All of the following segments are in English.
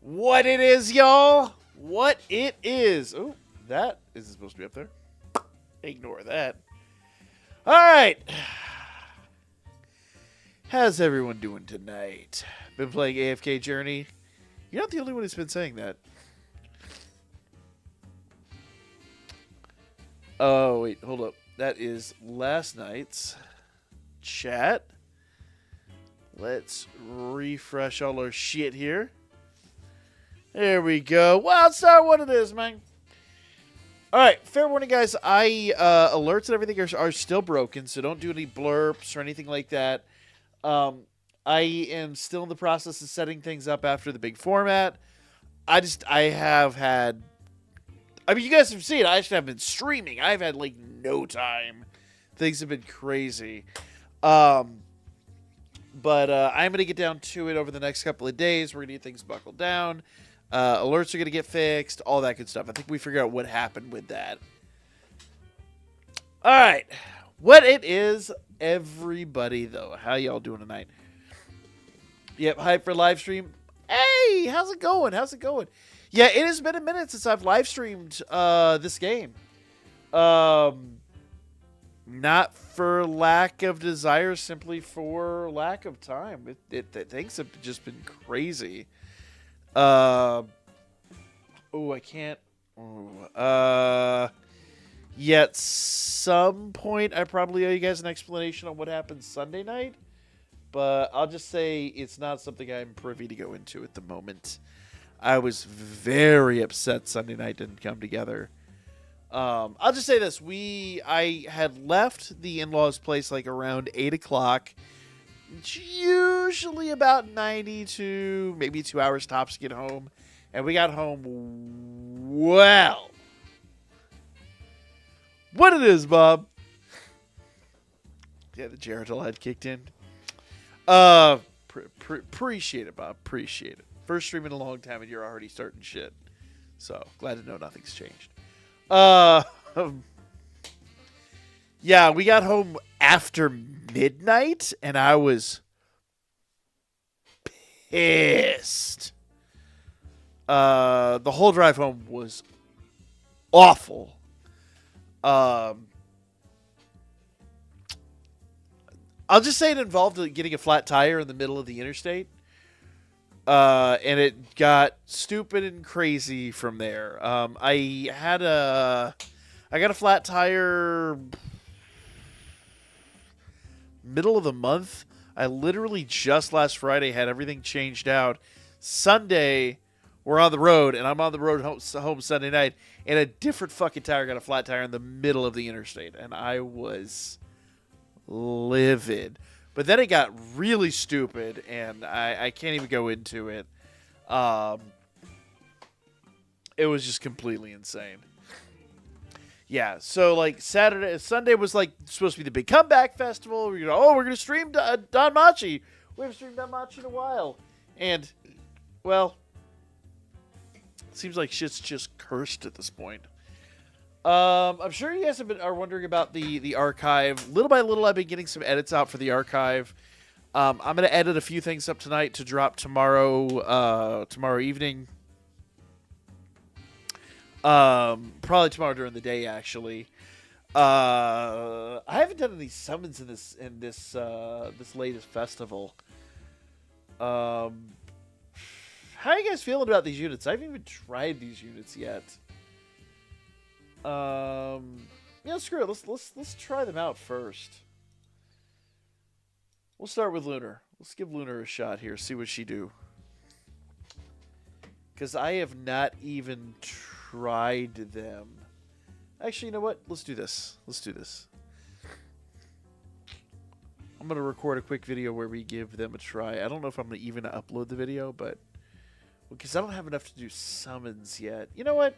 What it is, y'all. What it is. Oh, that isn't supposed to be up there. Ignore that. All right. How's everyone doing tonight? Been playing AFK Journey? You're not the only one who's been saying that. Oh, wait. Hold up. That is last night's chat. Let's refresh all our shit here. There we go. Wildstar, what it is, man. All right, fair warning, guys. Alerts and everything are still broken, so don't do any blurps or anything like that. I am still in the process of setting things up after the big format. I have had... I mean, you guys have seen, I actually have been streaming. I've had, like, no time. Things have been crazy. But I'm going to get down to it over the next couple of days. We're going to get things buckled down. Alerts are going to get fixed. All that good stuff. I think we figured out what happened with that. All right. What it is, everybody, though. How y'all doing tonight? Yep, hype for live stream. Hey, how's it going? How's it going? Yeah, it has been a minute since I've live streamed this game. Not for lack of desire, simply for lack of time. Things have just been crazy. I can't. At some point, I probably owe you guys an explanation on what happened Sunday night. But I'll just say it's not something I'm privy to go into at the moment. I was very upset Sunday night didn't come together. I'll just say this. I had left the in-laws' place like around 8 o'clock. It's usually about 90 to maybe 2 hours tops to get home. And we got home, well. What it is, Bob. Yeah, the Geritol had kicked in. Appreciate it, Bob. Appreciate it. First stream in a long time and you're already starting shit. So, glad to know nothing's changed. Yeah, we got home after midnight, and I was pissed. The whole drive home was awful. I'll just say it involved getting a flat tire in the middle of the interstate. And it got stupid and crazy from there. I got a flat tire middle of the month. I literally just last Friday had everything changed out. Sunday, we're on the road, and I'm on the road home Sunday night, and a different fucking tire got a flat tire in the middle of the interstate, and I was livid. But then it got really stupid, and I can't even go into it. It was just completely insane. Yeah, so like Sunday was like supposed to be the big comeback festival. We're gonna stream Danmachi. We haven't streamed Danmachi in a while, and well, it seems like shit's just cursed at this point. I'm sure you guys are wondering about the archive. Little by little, I've been getting some edits out for the archive. I'm going to edit a few things up tonight to drop tomorrow evening. Probably tomorrow during the day, actually. I haven't done any summons in this latest festival. How are you guys feeling about these units? I haven't even tried these units yet. Yeah, screw it. Let's try them out first. We'll start with Lunar. Let's give Lunar a shot here. See what she do. Because I have not even tried them. Actually, you know what? Let's do this. I'm going to record a quick video where we give them a try. I don't know if I'm going to even upload the video, but... Because I don't have enough to do summons yet. You know what?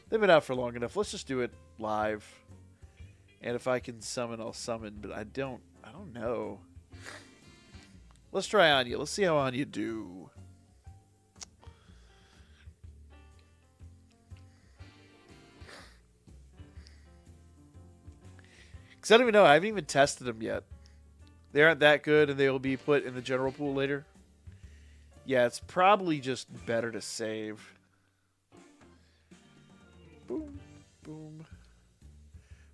They've been out for long enough. Let's just do it live. And if I can summon, I'll summon. But I don't know. Let's try Anya. Let's see how Anya do. Because I don't even know. I haven't even tested them yet. They aren't that good, and they will be put in the general pool later. Yeah, it's probably just better to save. Boom, boom.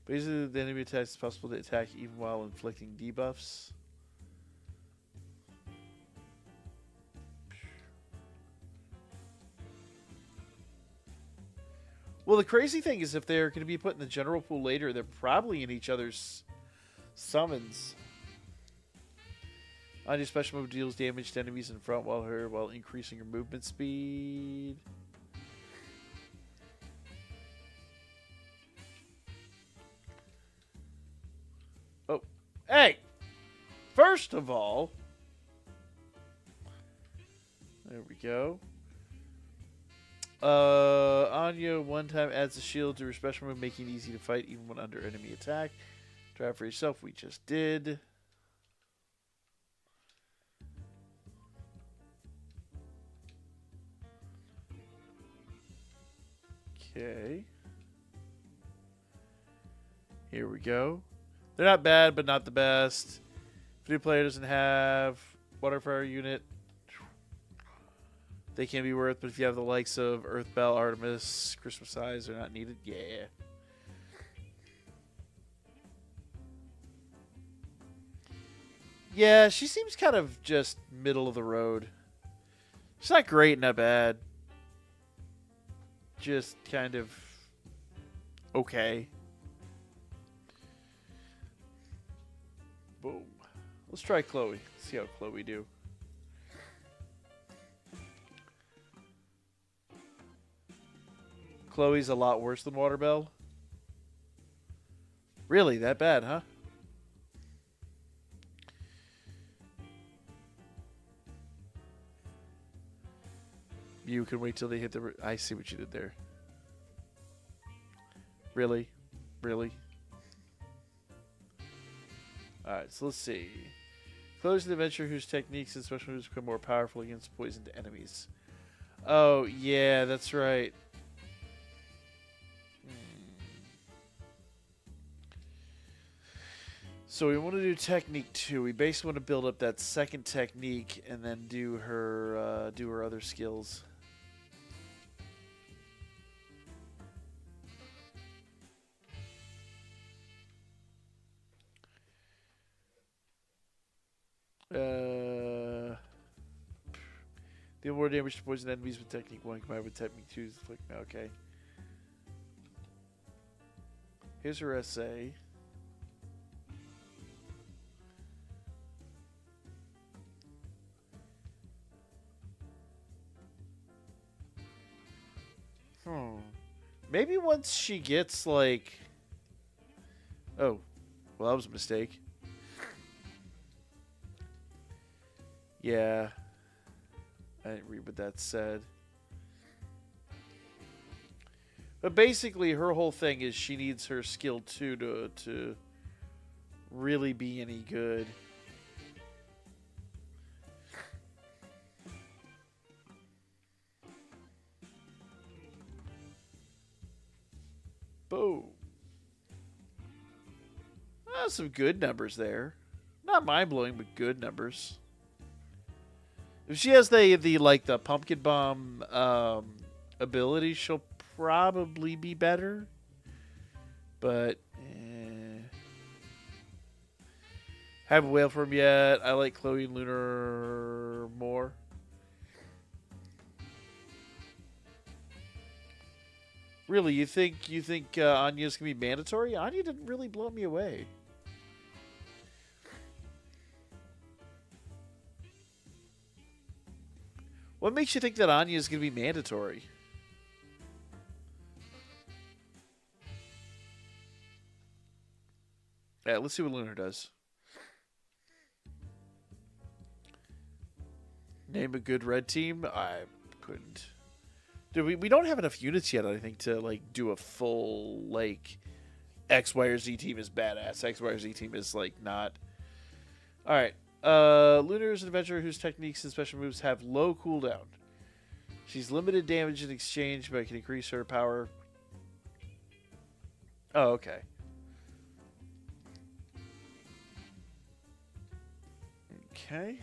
Basically, the enemy attacks is possible to attack even while inflicting debuffs. Well, the crazy thing is if they're going to be put in the general pool later, they're probably in each other's summons. On your special move deals damage to enemies in front while increasing your movement speed. Oh, hey! First of all, there we go. Anya one time adds a shield to her special move, making it easy to fight even when under enemy attack. Try it for yourself. We just did. Okay. Here we go. They're not bad, but not the best. If a new player doesn't have Waterfire unit, they can be worth, but if you have the likes of Earthbell, Artemis, Christmas Eyes, they're not needed. Yeah. Yeah, she seems kind of just middle of the road. She's not great, not bad. Just kind of okay. Boom. Let's try Chloe. See how Chloe do. Chloe's a lot worse than Waterbell. Really? That bad, huh? You can wait till they hit the... I see what you did there. Really? Really? Alright, so let's see. Chloe's an adventurer whose techniques and special moves become more powerful against poisoned enemies. Oh, yeah, that's right. So we want to do technique 2. We basically want to build up that second technique and then do her other skills. Deal more damage to poison enemies with technique 1 combined with technique 2. Okay. Here's her essay. Maybe once she gets like... Oh. Well, that was a mistake. Yeah. I didn't read what that said. But basically, her whole thing is she needs her skill 2 to really be any good. Boom. Some good numbers there. Not mind-blowing, but good numbers. If she has the pumpkin bomb ability, she'll probably be better. But haven't whale form yet. I like Chloe and Lunar more. Really, you think Anya's gonna be mandatory? Anya didn't really blow me away. What makes you think that Anya is gonna be mandatory? Yeah, let's see what Lunar does. Name a good red team? I couldn't. Dude, we don't have enough units yet, I think, to like do a full like X, Y, or Z team is badass. X, Y, or Z team is like not. Alright. Lunar is an adventurer whose techniques and special moves have low cooldown. She's limited damage in exchange, but can increase her power. Oh, okay. Okay.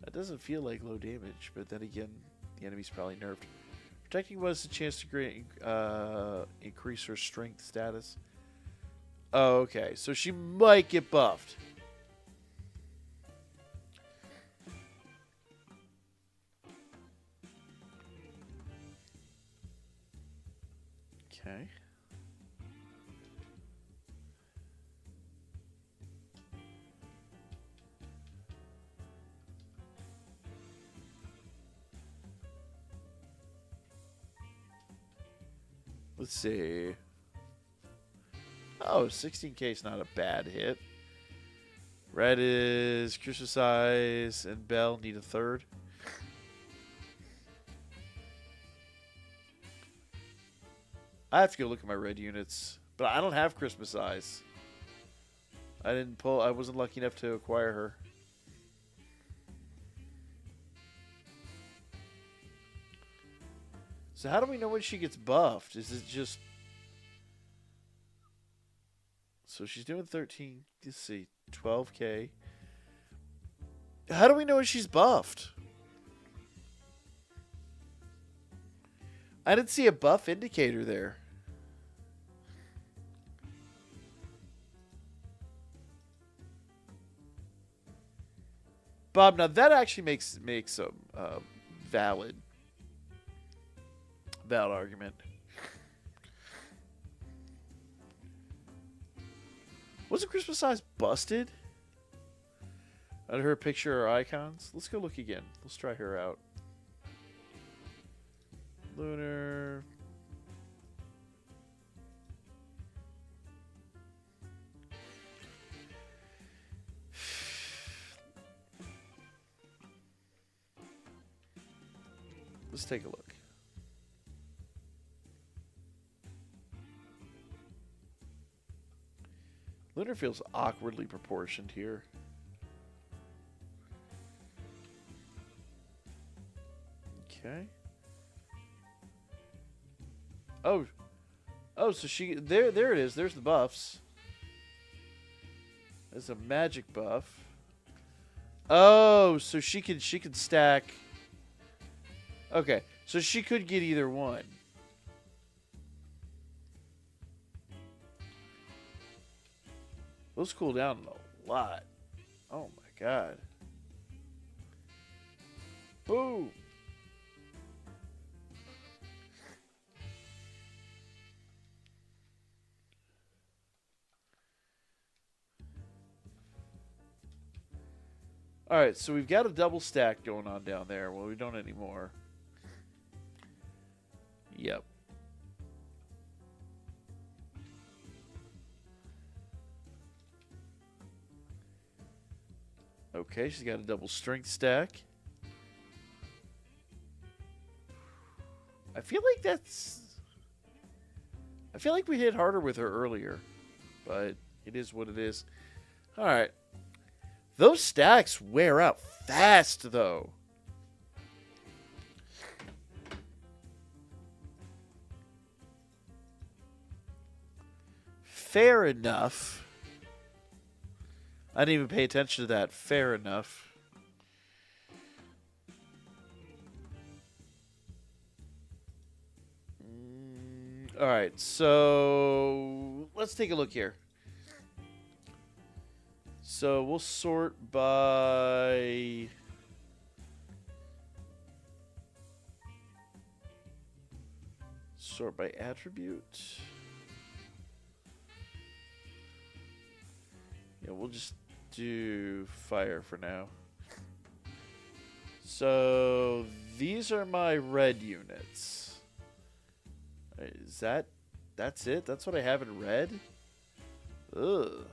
That doesn't feel like low damage, but then again, the enemy's probably nerfed. Protecting was a chance to increase her strength status. Oh, okay. So she might get buffed. Okay. Let's see. Oh, 16k is not a bad hit. Red is Crucifix and Bell need a third. I have to go look at my red units, but I don't have Christmas Eyes. I wasn't lucky enough to acquire her. So how do we know when she gets buffed? Is it just... So she's doing 13, let's see, 12k. How do we know when she's buffed? I didn't see a buff indicator there. Bob, now that actually makes a valid argument. Wasn't Christmas Eyes busted? Out of her picture or icons? Let's go look again. Let's try her out. Lunar. Let's take a look. Lunar feels awkwardly proportioned here. Okay. Oh, so she there it is. There's the buffs. There's a magic buff. Oh, so she can stack. Okay, so she could get either one. Those cool down a lot. Oh my god. Boom. Alright, so we've got a double stack going on down there. Well, we don't anymore. Yep. Okay, she's got a double strength stack. I feel like we hit harder with her earlier, but it is what it is. Alright. Those stacks wear out fast, though. Fair enough. I didn't even pay attention to that. Fair enough. Alright, so let's take a look here. So we'll sort by... Sort by attribute. Yeah, we'll just do fire for now. So these are my red units. Is that's it? That's what I have in red? Ugh.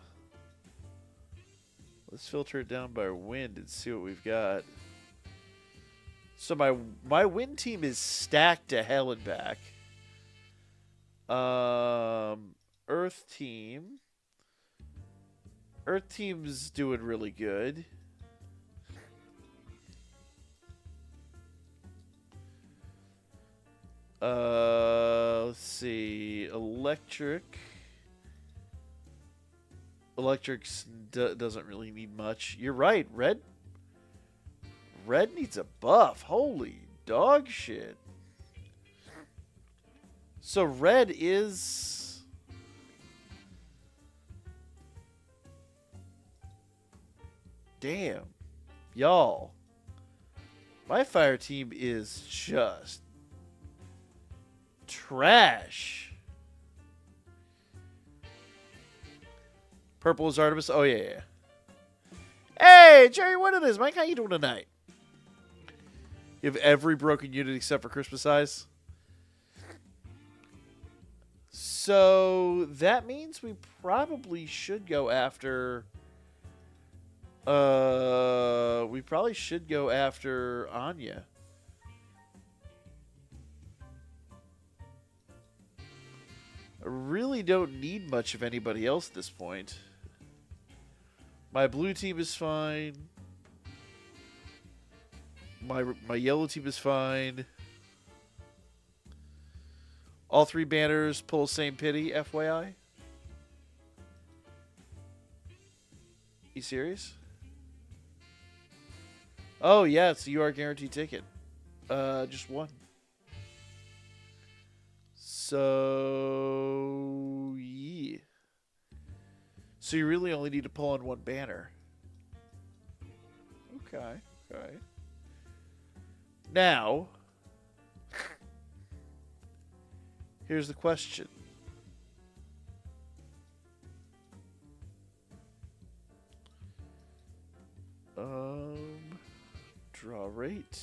Let's filter it down by wind and see what we've got. So my wind team is stacked to hell and back. Earth team. Earth team's doing really good. Let's see. Electrics doesn't really need much. You're right. Red red needs a buff. Holy dog shit. So red is... Damn. Y'all. My fire team is just... trash. Purple is Artemis. Oh, yeah. Hey, Jerry, what it is, Mike? How you doing tonight? You have every broken unit except for Christmas Eyes. So that means we probably should go after... we probably should go after Anya. I really don't need much of anybody else at this point. My blue team is fine. My yellow team is fine. All three banners pull same pity, FYI. You serious? Oh, yeah, it's a UR guaranteed ticket. Just one. So, yeah. So you really only need to pull on one banner. Okay. Now, here's the question. Draw rate.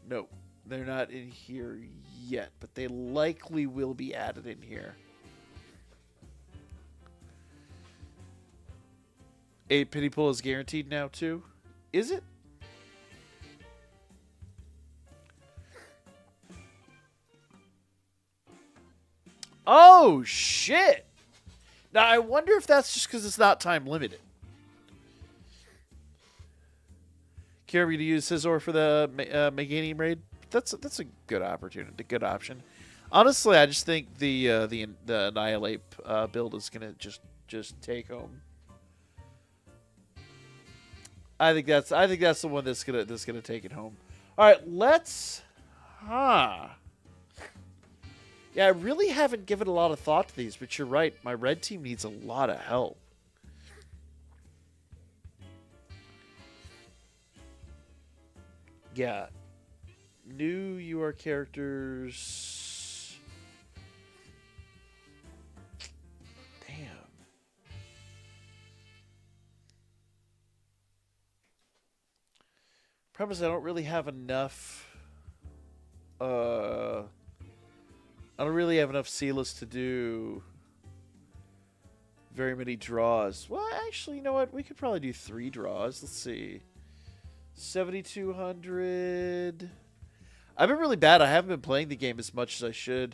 No, they're not in here yet, but they likely will be added in here. 8 pity pull is guaranteed now too. Is it? Oh, shit. Now, I wonder if that's just because it's not time limited. Care me to use Scizor for the Meganium raid? That's a good opportunity, a good option. Honestly, I just think the Annihilate build is gonna just take home. I think that's the one that's gonna take it home. All right, let's. Yeah, I really haven't given a lot of thought to these, but you're right. My red team needs a lot of help. Yeah. New UR characters. Damn. Problem is I don't really have enough... I don't really have enough Sealess to do very many draws. Well, actually, you know what? We could probably do 3 draws. Let's see. 7,200. I've been really bad. I haven't been playing the game as much as I should.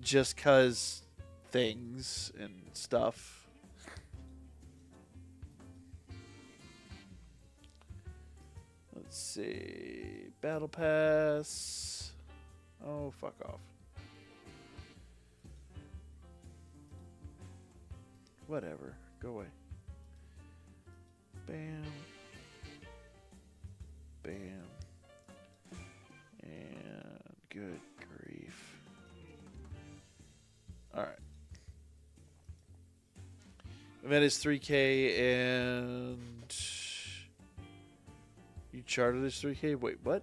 Just because things and stuff. Let's see. Battle Pass. Oh, fuck off. Whatever. Go away. Bam. Bam. And good grief. Alright. Event is 3K and... You charted as 3K? Wait, what?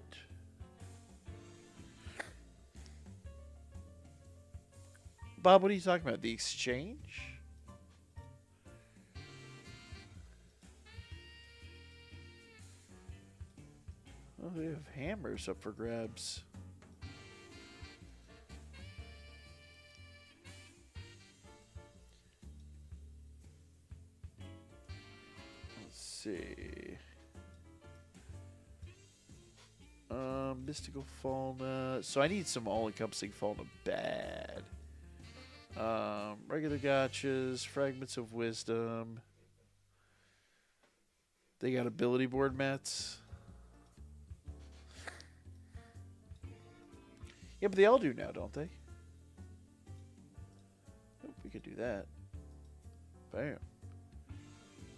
Bob, what are you talking about? The exchange? Oh, they have hammers up for grabs. Let's see. Mystical Fauna. So I need some all-encompassing fauna bad. Regular gotchas, fragments of wisdom. They got ability board mats. Yeah, but they all do now, don't they? could do that. Bam.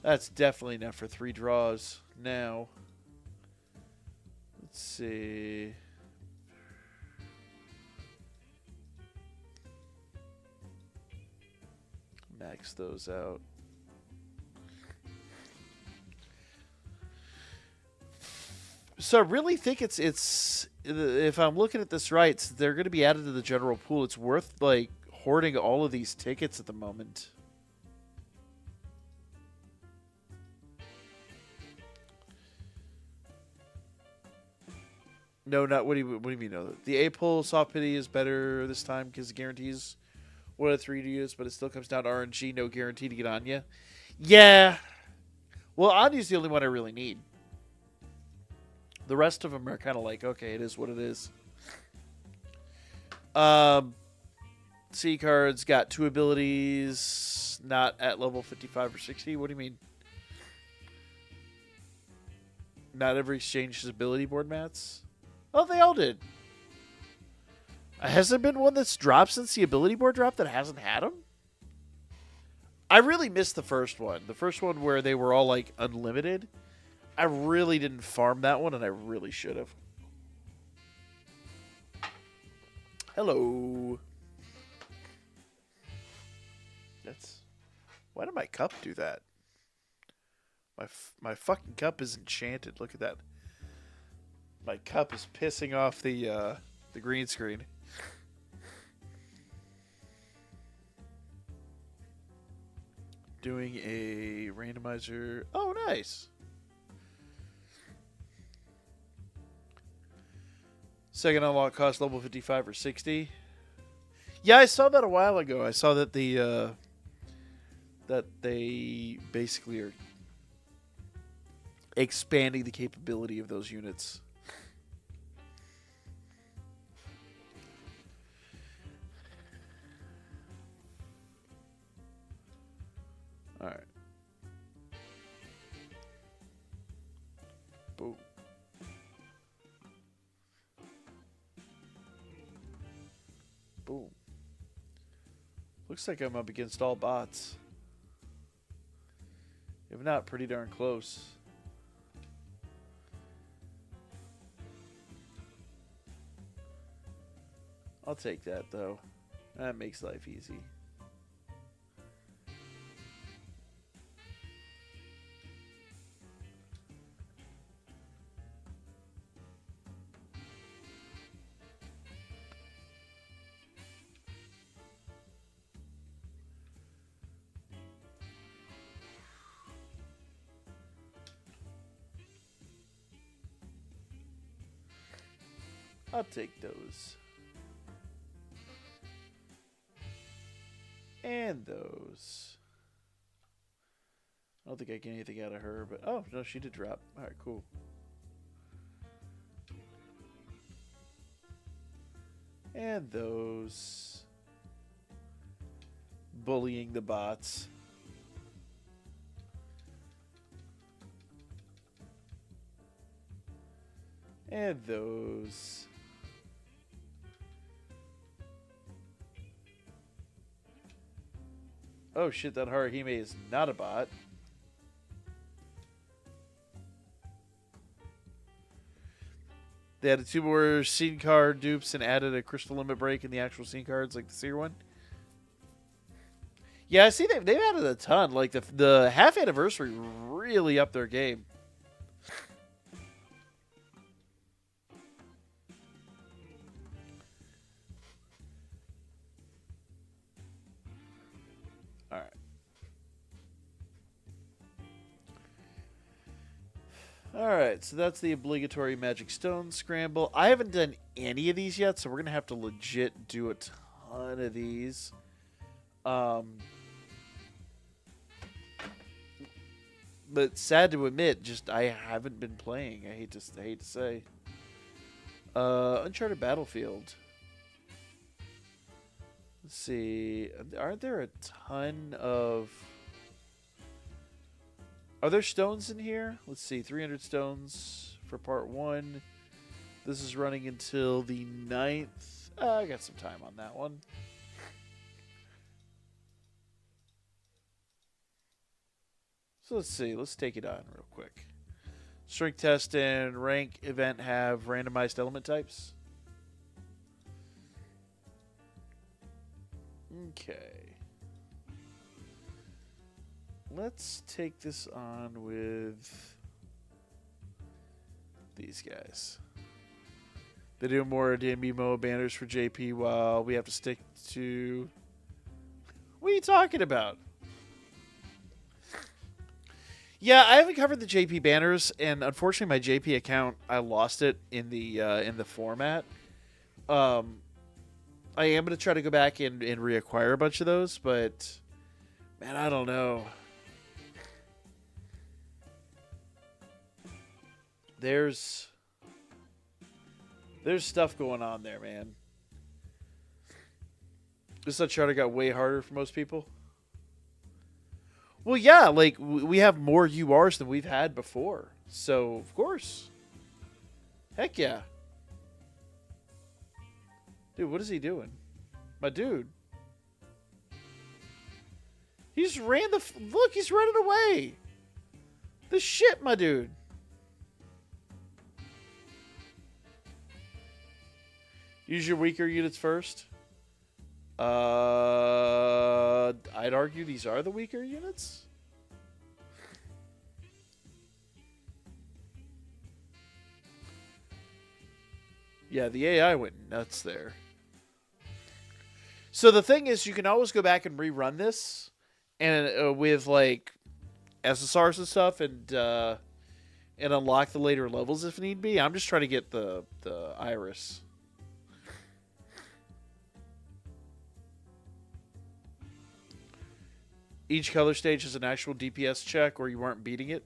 That's definitely enough for 3 draws. Now, let's see. Max those out. So I really think it's if I'm looking at this right, they're going to be added to the general pool. It's worth like hoarding all of these tickets at the moment. No, not what do you mean? No, the A pull soft pity is better this time because it guarantees 1 out of 3 to use, but it still comes down to RNG. No guarantee to get Anya. Yeah. Well, Anya's the only one I really need. The rest of them are kind of like, okay, it is what it is. C cards got 2 abilities, not at level 55 or 60. What do you mean? Not every exchange has ability board mats? Oh, they all did. Has there been one that's dropped since the ability board dropped that hasn't had them? I really missed the first one. The first one where they were all like unlimited. I really didn't farm that one, and I really should have. Hello. Why did my cup do that? My fucking cup is enchanted. Look at that. My cup is pissing off the green screen. Doing a randomizer. Oh, nice. Second unlock cost level 55 or 60. Yeah, I saw that a while ago. I saw that that they basically are expanding the capability of those units. All right. Boom. Boom. Looks like I'm up against all bots. If not, pretty darn close. I'll take that, though. That makes life easy. I'll take those. And those. I don't think I get anything out of her, but... Oh, no, she did drop. Alright, cool. And those. Bullying the bots. And those. Oh shit, that Haruhime is not a bot. They added 2 more scene card dupes and added a crystal limit break in the actual scene cards, like the Seer one. Yeah, I see they've added a ton. Like the half anniversary really upped their game. Alright, so that's the obligatory Magic Stone Scramble. I haven't done any of these yet, so we're going to have to legit do a ton of these. But sad to admit, just I haven't been playing. I hate to say. Uncharted Battlefield. Let's see. Aren't there a ton of... Are there stones in here? Let's see. 300 stones for part 1. This is running until the 9th. I got some time on that one. So let's see. Let's take it on real quick. Strength test and rank event have randomized element types. Okay. Let's take this on with these guys. They do more Danmemo banners for JP while we have to stick to... What are you talking about? Yeah, I haven't covered the JP banners, and unfortunately my JP account, I lost it in the format. I am going to try to go back and reacquire a bunch of those, but man, I don't know. There's stuff going on there, man. This charter got way harder for most people. Well, yeah, like we have more URs than we've had before, so of course. Heck yeah. Dude, what is he doing? My dude. He just ran the... Look, he's running away. The shit, my dude. Use your weaker units first. I'd argue these are the weaker units. Yeah, the AI went nuts there. So the thing is, you can always go back and rerun this, and with like SSRs and stuff, and unlock the later levels if need be. I'm just trying to get the Iris. Each color stage has an actual DPS check, or you weren't beating it.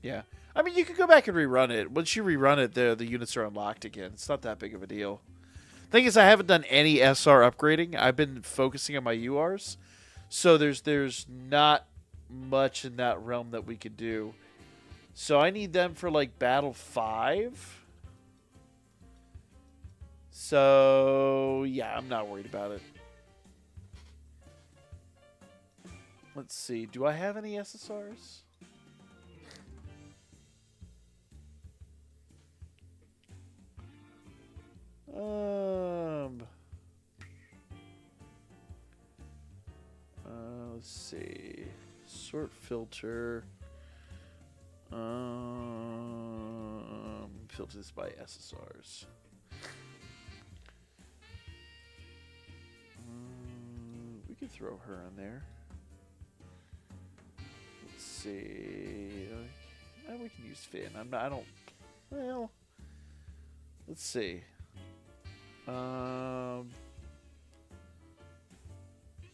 Yeah. I mean, you could go back and rerun it. Once you rerun it, the units are unlocked again. It's not that big of a deal. Thing is, I haven't done any SR upgrading. I've been focusing on my URs. So there's not much in that realm that we could do. So I need them for, like, Battle 5. So, yeah, I'm not worried about it. Let's see. Do I have any SSRs? Let's see. Sort filter. Filter this by SSRs. We could throw her in there. Let's see. We can use Finn. I don't. Well, let's see.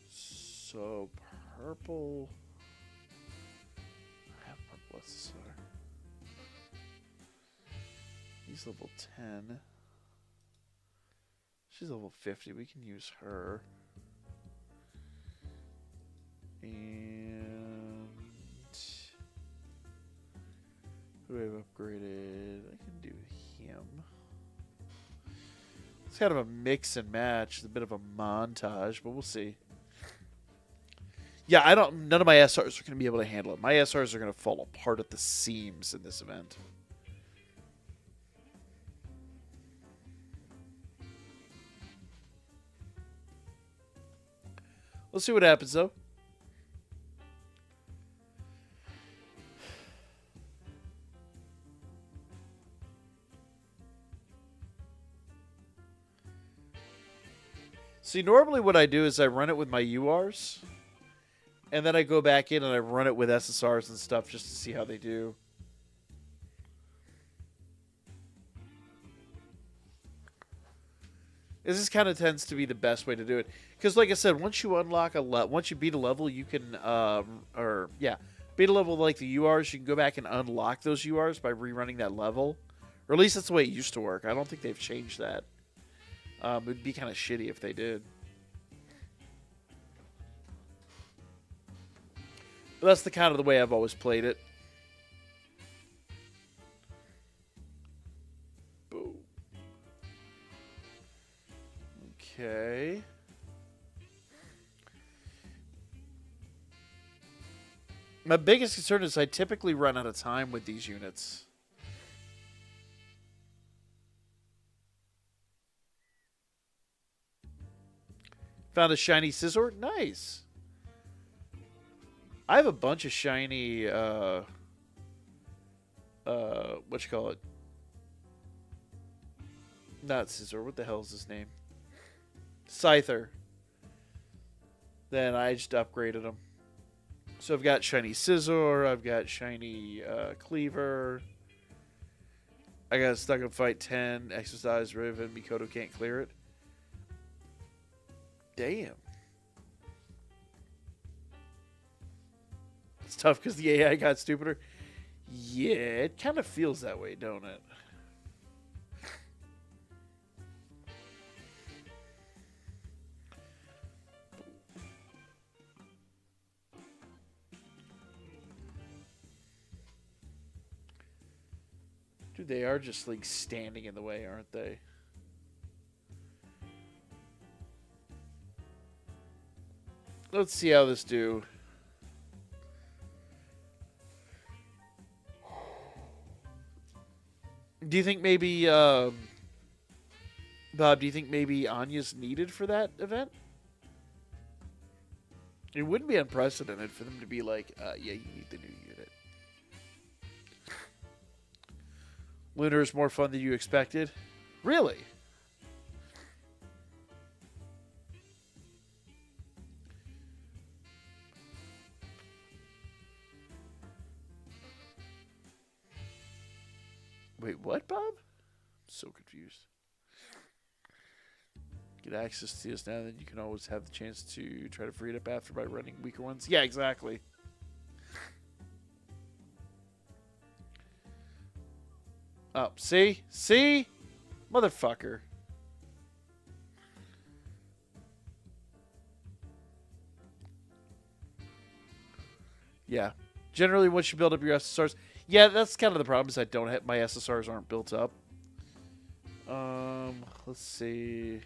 So purple. I have purple SSR. He's level 10. She's level 50. We can use her. And who have upgraded? I can do him. It's kind of a mix and match. It's a bit of a montage, but we'll see. Yeah, none of my SRs are going to be able to handle it. My SRs are going to fall apart at the seams in this event. We'll see what happens, though. See, normally what I do is I run it with my URs, and then I go back in and I run it with SSRs and stuff just to see how they do. This just kind of tends to be the best way to do it, because, like I said, once you unlock once you beat a level, you can, beat a level like the URs. You can go back and unlock those URs by rerunning that level, or at least that's the way it used to work. I don't think they've changed that. It'd be kind of shitty if they did. But that's the kind of the way I've always played it. Boom. Okay. My biggest concern is I typically run out of time with these units. Found a shiny scissor. Nice. I have a bunch of shiny, what you call it? Not scissor. What the hell is his name? Scyther. Then I just upgraded them. So I've got shiny scissor. I've got shiny cleaver. I got stuck in fight 10. Exercise Riven. Mikoto can't clear it. Damn. It's tough because the AI got stupider. Yeah, it kind of feels that way, don't it? Dude, they are just like standing in the way, aren't they? Let's see how this do. Do you think maybe, Bob, do you think maybe Anya's needed for that event? It wouldn't be unprecedented for them to be like, yeah, you need the new unit. Lunar is more fun than you expected? Really? Wait, what, Bob? I'm so confused. Get access to this now, then you can always have the chance to try to free it up after by running weaker ones. Yeah, exactly. Oh, see? See? Motherfucker. Yeah. Generally, once you build up your SSRs... Yeah, that's kind of the problem, is I don't have... My SSRs aren't built up. Let's see...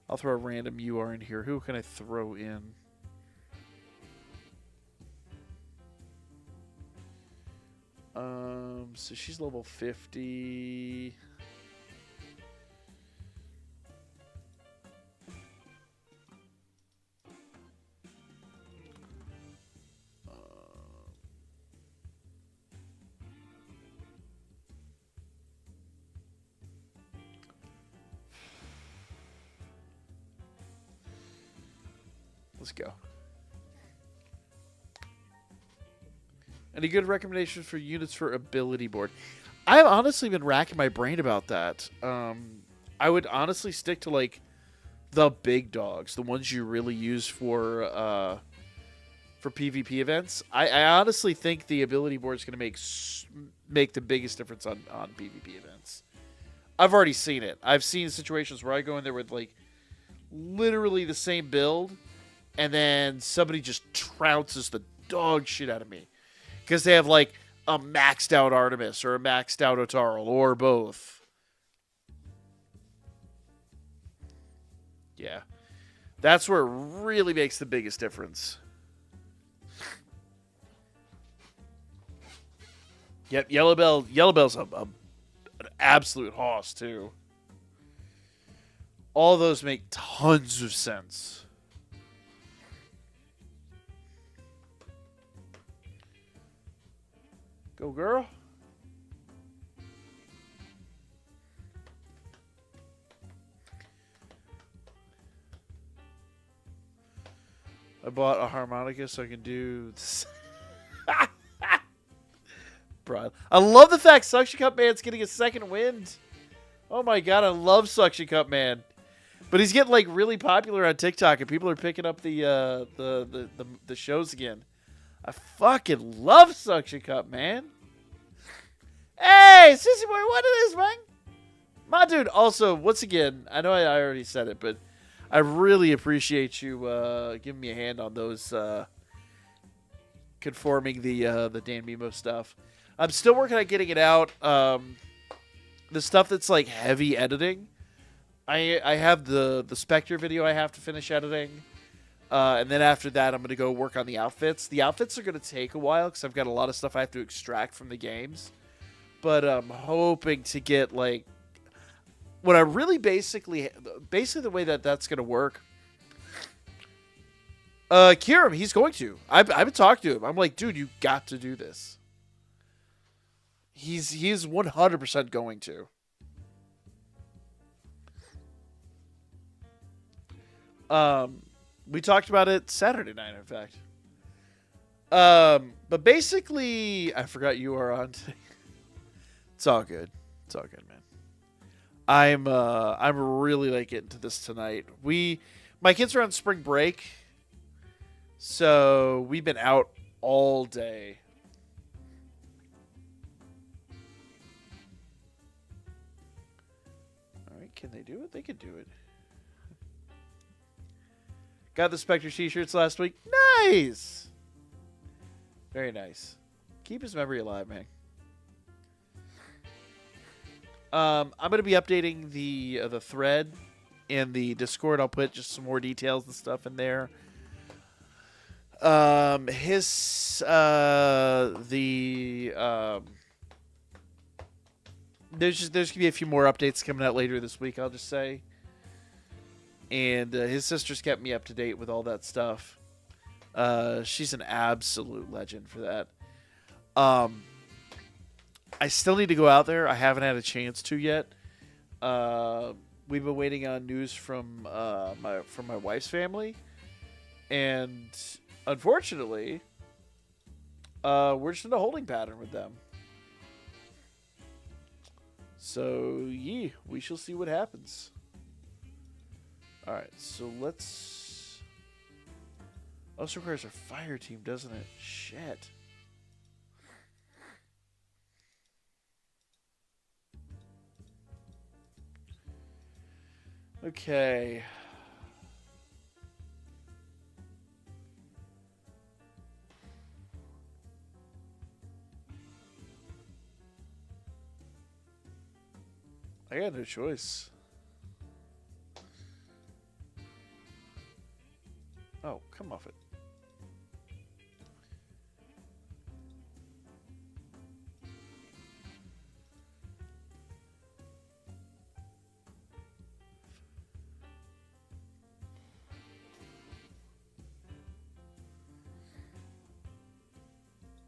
I'll throw a random UR in here. Who can I throw in? So she's level 50. Let's go. Any good recommendations for units for ability board? I've honestly been racking my brain about that. I would honestly stick to like the big dogs, the ones you really use for PvP events. I honestly think the ability board is going to make the biggest difference on PvP events. I've already seen it. I've seen situations where I go in there with like literally the same build, and then somebody just trounces the dog shit out of me because they have like a maxed out Artemis or a maxed out Otarl or both. Yeah. That's where it really makes the biggest difference. Yep, Yellowbell's an absolute hoss too. All those make tons of sense. Go, girl. I bought a harmonica so I can do this. Bro, I love the fact Suction Cup Man's getting a second wind. Oh my god, I love Suction Cup Man. But he's getting like really popular on TikTok and people are picking up the shows again. I fucking love Suction Cup, man. Hey, Sissy Boy, what it is, man? My dude, also, once again, I know I already said it, but I really appreciate you giving me a hand on those conforming the Danmemo stuff. I'm still working on getting it out. The stuff that's like heavy editing. I have the Spectre video I have to finish editing. And then after that, I'm going to go work on the outfits. The outfits are going to take a while because I've got a lot of stuff I have to extract from the games. But I'm hoping to get, like, what I really basically the way that's going to work. Kieran, he's going to. I've been talking to him. I'm like, dude, you got to do this. He's 100% going to. We talked about it Saturday night, in fact. But basically, I forgot you are on today. It's all good. It's all good, man. I'm really like getting to this tonight. My kids are on spring break, so we've been out all day. All right, can they do it? They could do it. Got the Spectre t-shirts last week. Nice. Very nice. Keep his memory alive, man. I'm going to be updating the thread in the Discord. I'll put just some more details and stuff in there. There's going to be a few more updates coming out later this week, I'll just say. And his sister's kept me up to date with all that stuff. She's an absolute legend for that. I still need to go out there. I haven't had a chance to yet. We've been waiting on news from my wife's family, and unfortunately, we're just in a holding pattern with them. So, yeah, we shall see what happens. All right, so let's. Also requires a fire team, doesn't it? Shit. Okay. I got no choice. Oh, come off it.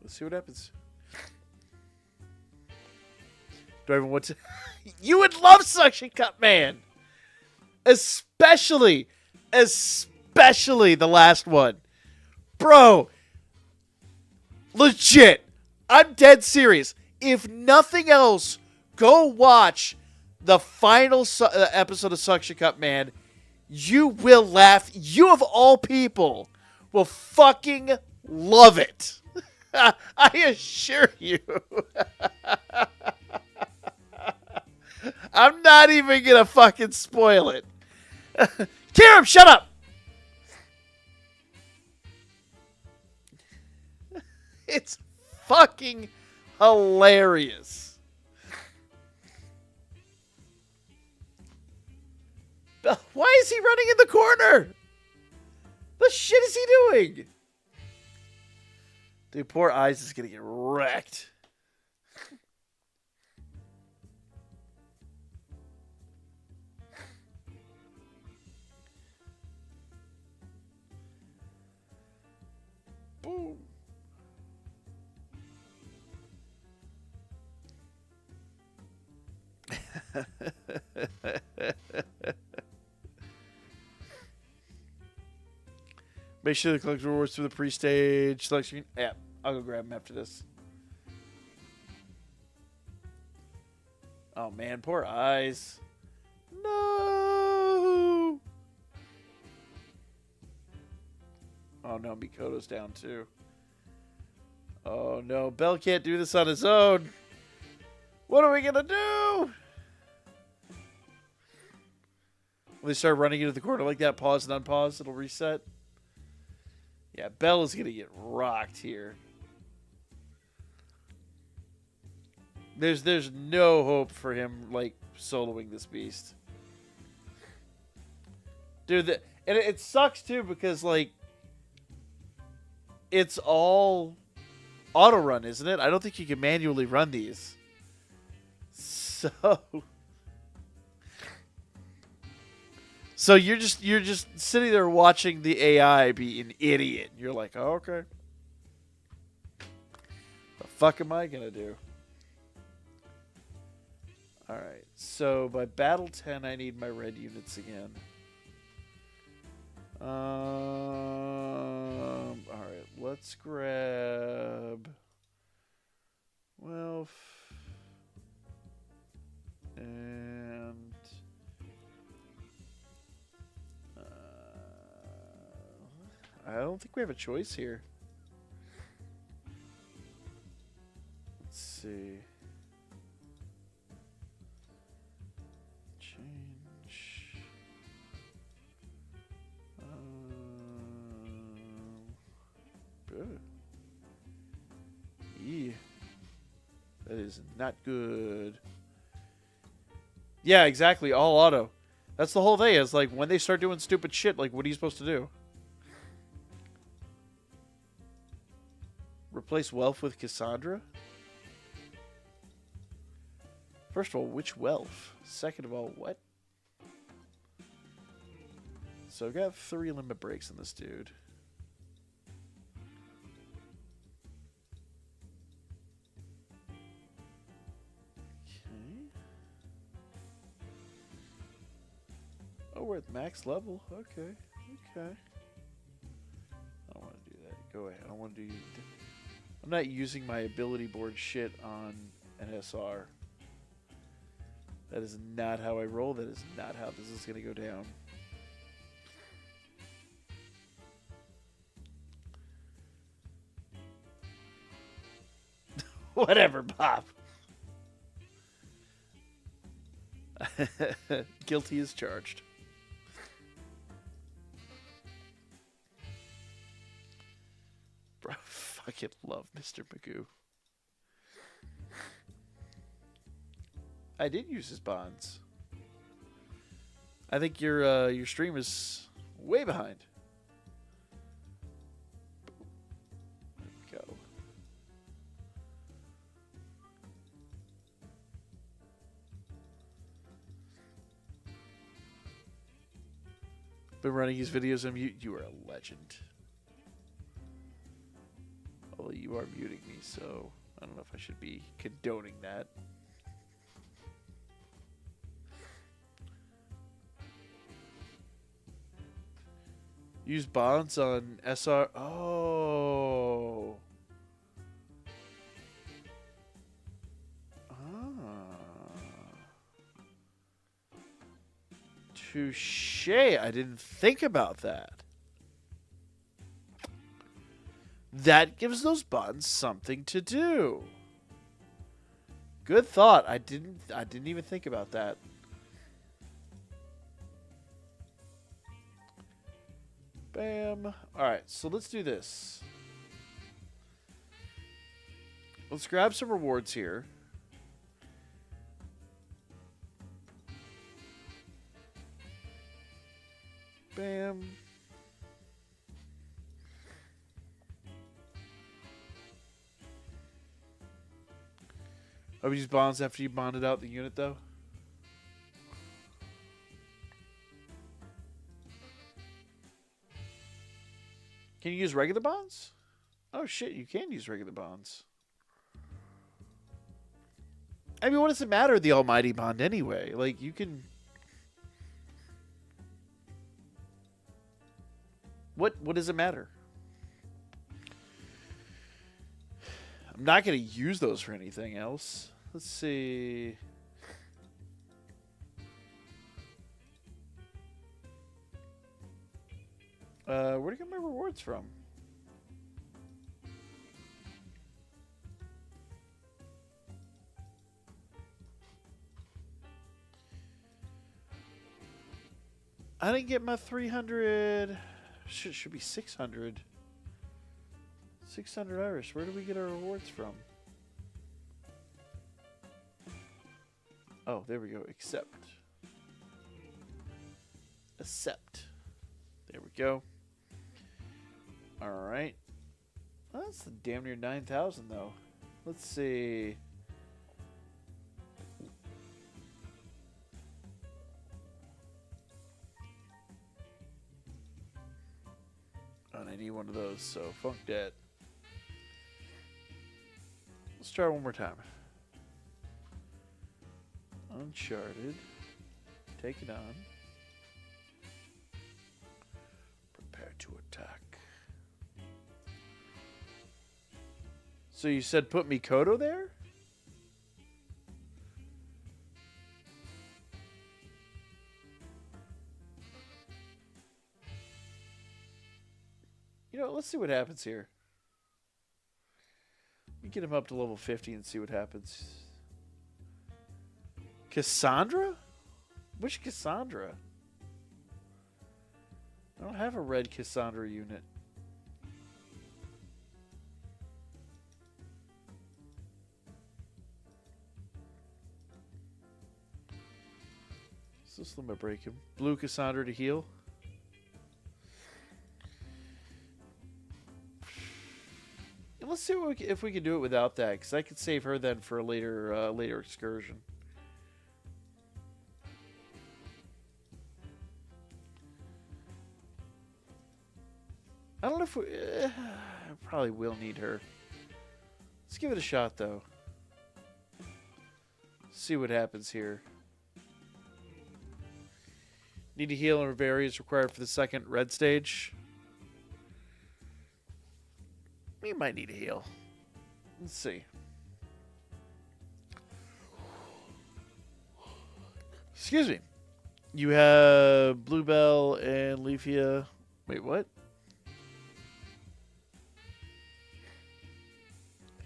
Let's see what happens. Do I even want to? You would love Suction Cup, man. Especially the last one. Bro. Legit. I'm dead serious. If nothing else, go watch the final episode of Suction Cup, man. You will laugh. You, of all people, will fucking love it. I assure you. I'm not even going to fucking spoil it. Kieran, shut up. It's fucking hilarious. Why is he running in the corner? The shit is he doing? Dude, poor Eyes is going to get wrecked. Boom. Make sure to collect rewards through the pre-stage selection. Yeah, I'll go grab them after this. Oh man, poor Eyes. No. Oh no, Mikoto's down too. Oh no, Bell can't do this on his own. What are we gonna do? When they start running into the corner like that, pause and unpause, it'll reset. Yeah, Bell is gonna get rocked here. There's no hope for him like soloing this beast. Dude, And it sucks too because like it's all auto run, isn't it? I don't think you can manually run these. So you're just sitting there watching the AI be an idiot. You're like, oh, okay. The fuck am I gonna do? Alright, so by battle 10 I need my red units again. Alright, let's grab well and I don't think we have a choice here. Let's see. Change. Good. Yeah. That is not good. Yeah, exactly. All auto. That's the whole thing. Is like when they start doing stupid shit, like what are you supposed to do? Replace Welf with Cassandra? First of all, which Welf? Second of all, what? So I've got 3 limit breaks in this dude. Okay. Oh, we're at max level. Okay. Okay. I don't want to do that. Go ahead. I don't want to do... I'm not using my ability board shit on an SR. That is not how I roll. That is not how this is going to go down. Whatever, Bob. Guilty as charged. Bro, fucking love Mr. Magoo. I did use his bonds. I think your stream is way behind. There we go. Been running these videos on mute. You are a legend. Although you are muting me, so I don't know if I should be condoning that. Use bonds on SR. Oh. Touche. I didn't think about that. That gives those bonds something to do. Good thought. I didn't even think about that. Bam. All right, so let's do this. Let's grab some rewards here. Bam. Oh, we use bonds after you bonded out the unit, though? Can you use regular bonds? Oh, shit, you can use regular bonds. I mean, what does it matter, the almighty bond, anyway? Like, you can... What does it matter? I'm not going to use those for anything else. Let's see. Where'd I get my rewards from? I didn't get my 300. Should be 600. 600 Irish. Where do we get our rewards from? Oh, there we go. Accept. Accept. There we go. All right. Well, that's damn near 9,000 though. Let's see. Oh, and I need one of those, so funk that. Let's try one more time. Uncharted. Take it on. Prepare to attack. So you said put Mikoto there? You know, let's see what happens here. We get him up to level 50 and see what happens. Cassandra? Which Cassandra? I don't have a red Cassandra unit. So let's let me break him. Blue Cassandra to heal. And let's see what if we can do it without that, because I could save her then for a later excursion. I don't know if we... I probably will need her. Let's give it a shot, though. See what happens here. Need to heal and areas required for the second red stage. We might need a heal. Let's see. Excuse me. You have Bluebell and Leafia. Wait, what?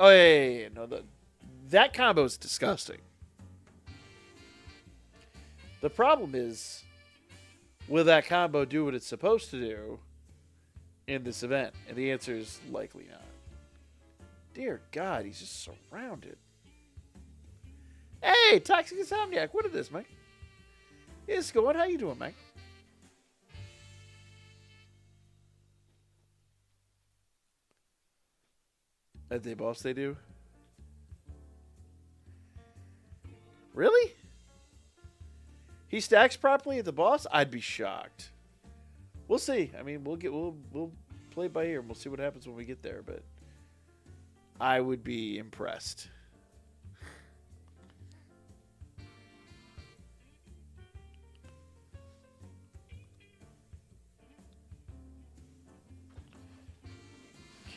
Oh, yeah. No, that combo is disgusting. The problem is, will that combo do what it's supposed to do in this event? And the answer is likely not. Dear God, he's just surrounded. Hey, Toxic Insomniac, what is this, Mike? It's going. How you doing, Mike? At the boss they do? Really? He stacks properly at the boss? I'd be shocked. We'll see. I mean, we'll play by ear and we'll see what happens when we get there, but I would be impressed.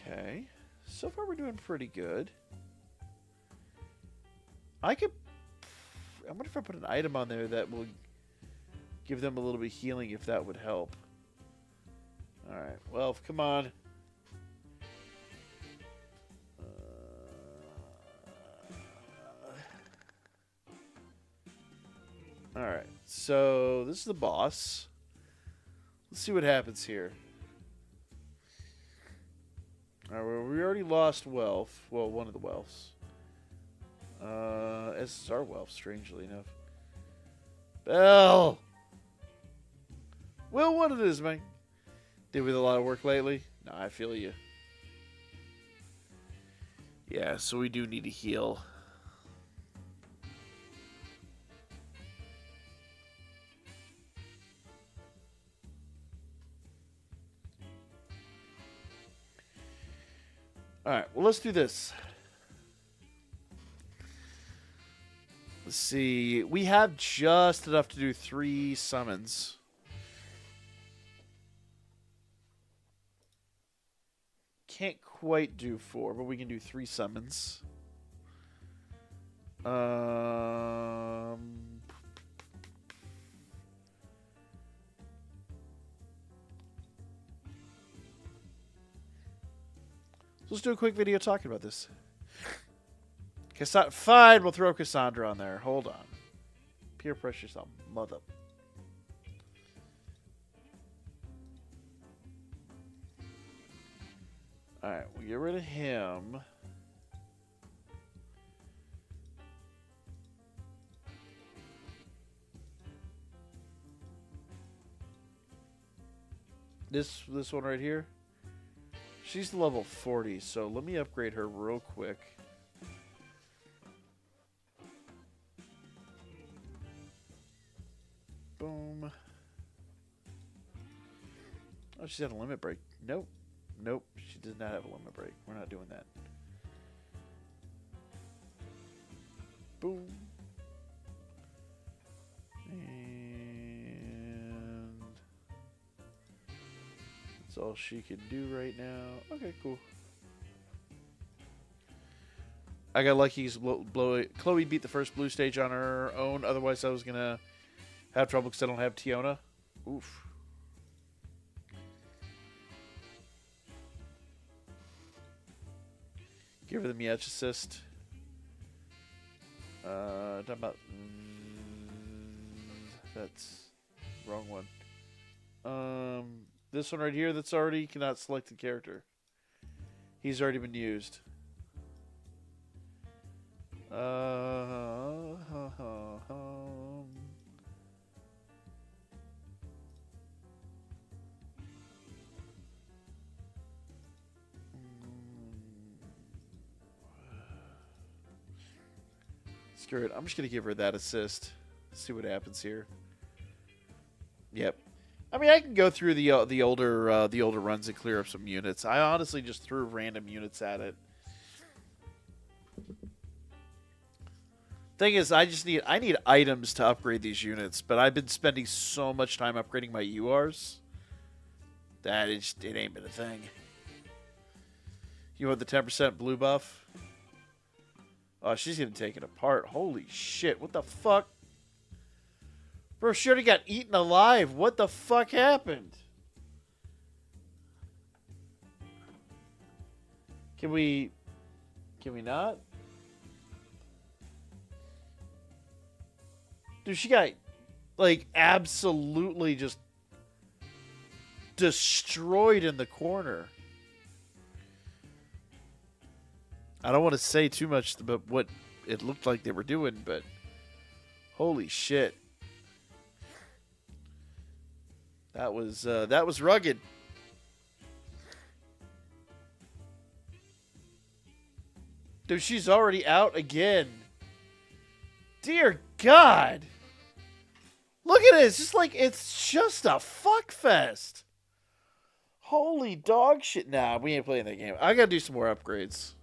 Okay. So far we're doing pretty good. I wonder if I put an item on there that will give them a little bit of healing, if that would help. Alright, well, come on. Alright, so this is the boss. Let's see what happens here. Alright, well, we already lost Welf. Well, one of the Welfs. This is our Welf, strangely enough. Bell! Well, what it is, man. Did with a lot of work lately? No, I feel you. Yeah, so we do need to heal. Alright, well, let's do this. Let's see. We have just enough to do 3 summons. Can't quite do 4, but we can do 3 summons. Let's do a quick video talking about this. Fine, we'll throw Cassandra on there. Hold on. Peer pressure yourself, mother. Alright, we'll get rid of him. this one right here. She's level 40, so let me upgrade her real quick. Boom. Oh, she's had a limit break. Nope. Nope. She does not have a limit break. We're not doing that. Boom. And that's all she can do right now. Okay, cool. I got lucky because Chloe beat the first blue stage on her own. Otherwise, I was going to have trouble because I don't have Tiona. Oof. Give her the Miach assist. Talking about... that's... wrong one. This one right here that's already cannot select the character. He's already been used. Screw it. I'm just gonna give her that assist. See what happens here. Yep. I mean, I can go through the older runs and clear up some units. I honestly just threw random units at it. Thing is, I need items to upgrade these units, but I've been spending so much time upgrading my URs that it ain't been a thing. You want the 10% blue buff? Oh, she's gonna take it apart. Holy shit! What the fuck? Bro, she already got eaten alive. What the fuck happened? Can we not? Dude, she got, like, absolutely just destroyed in the corner. I don't want to say too much about what it looked like they were doing, but holy shit. That was rugged. Dude, she's already out again. Dear God. Look at it. It's just a fuck fest. Holy dog shit. Nah, we ain't playing that game. I gotta do some more upgrades.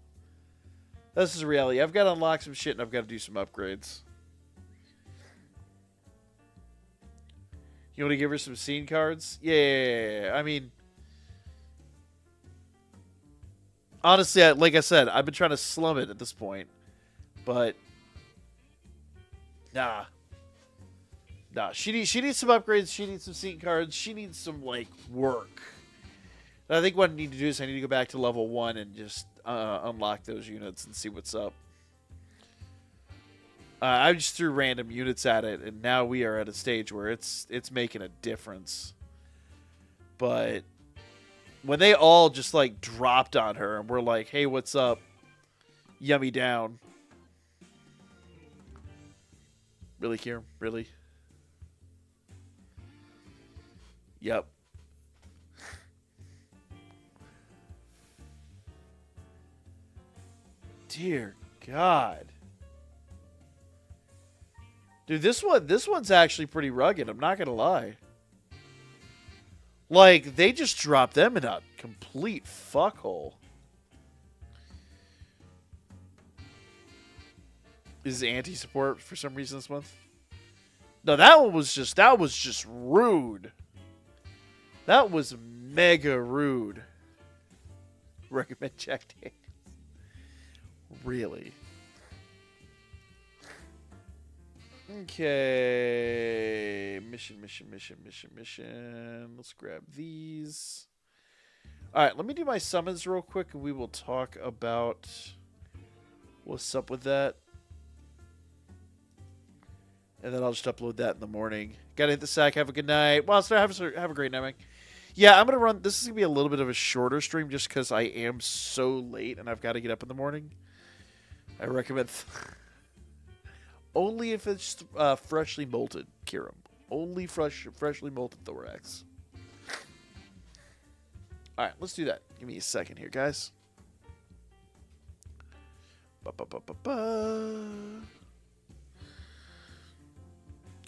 This is reality. I've got to unlock some shit and I've got to do some upgrades. You want to give her some scene cards? Yeah. I mean, honestly, like I said, I've been trying to slum it at this point. But, nah. She needs some upgrades. She needs some scene cards. She needs some, like, work. And I think what I need to do is I need to go back to level 1 and just unlock those units and see what's up. I just threw random units at it, and now we are at a stage where it's making a difference. But when they all just, like, dropped on her and we're like, hey, what's up? Yummy down. Really, Kieran? Really? Yep. Dear God. Dude, this one's actually pretty rugged, I'm not gonna lie. Like, they just dropped them in a complete fuckhole. Is anti-support for some reason this month? No, that was just rude. That was mega rude. Recommend Jack Daniels. Really? Okay. Mission. Let's grab these. Alright, let me do my summons real quick and we will talk about what's up with that. And then I'll just upload that in the morning. Gotta hit the sack. Have a good night. Well, so have a great night, man. Yeah, I'm going to run... This is going to be a little bit of a shorter stream just because I am so late and I've got to get up in the morning. I recommend... Only if it's freshly molted, Kiram. Only freshly molted thorax. All right, let's do that. Give me a second here, guys.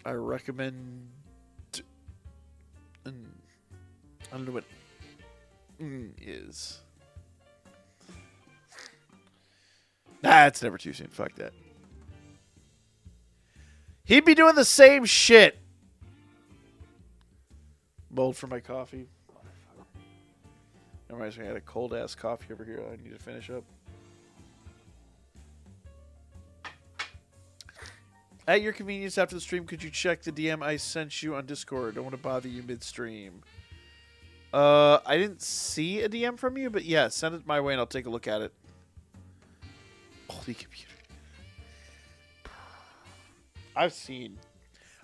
I recommend... I don't know what is. Nah, it's never too soon. Fuck that. He'd be doing the same shit. Mold for my coffee. Never mind, I had a cold ass coffee over here I need to finish up. At your convenience after the stream, could you check the DM I sent you on Discord? Don't want to bother you midstream. I didn't see a DM from you, but yeah, send it my way and I'll take a look at it. Holy computer. I'm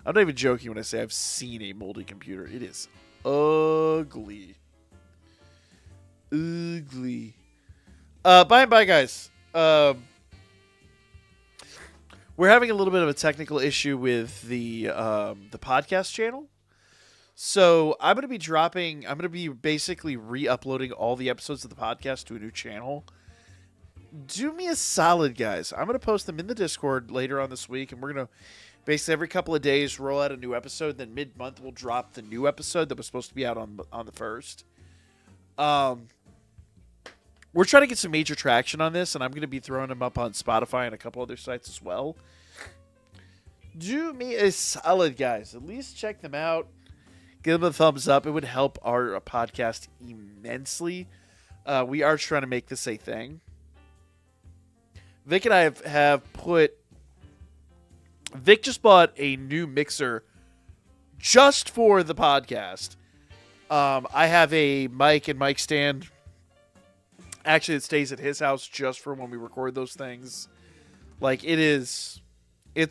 not even joking when I say I've seen a moldy computer. It is ugly. Ugly. By and by, guys. We're having a little bit of a technical issue with the podcast channel. So I'm going to be basically re-uploading all the episodes of the podcast to a new channel. Do me a solid, guys. I'm going to post them in the Discord later on this week, and we're going to basically every couple of days roll out a new episode. Then mid-month we'll drop the new episode that was supposed to be out on the 1st. We're trying to get some major traction on this, and I'm going to be throwing them up on Spotify and a couple other sites as well. Do me a solid, guys. At least check them out. Give them a thumbs up. It would help our podcast immensely. We are trying to make this a thing. Vic and I have put... Vic just bought a new mixer just for the podcast. I have a mic and mic stand. Actually, it stays at his house just for when we record those things. Like, it's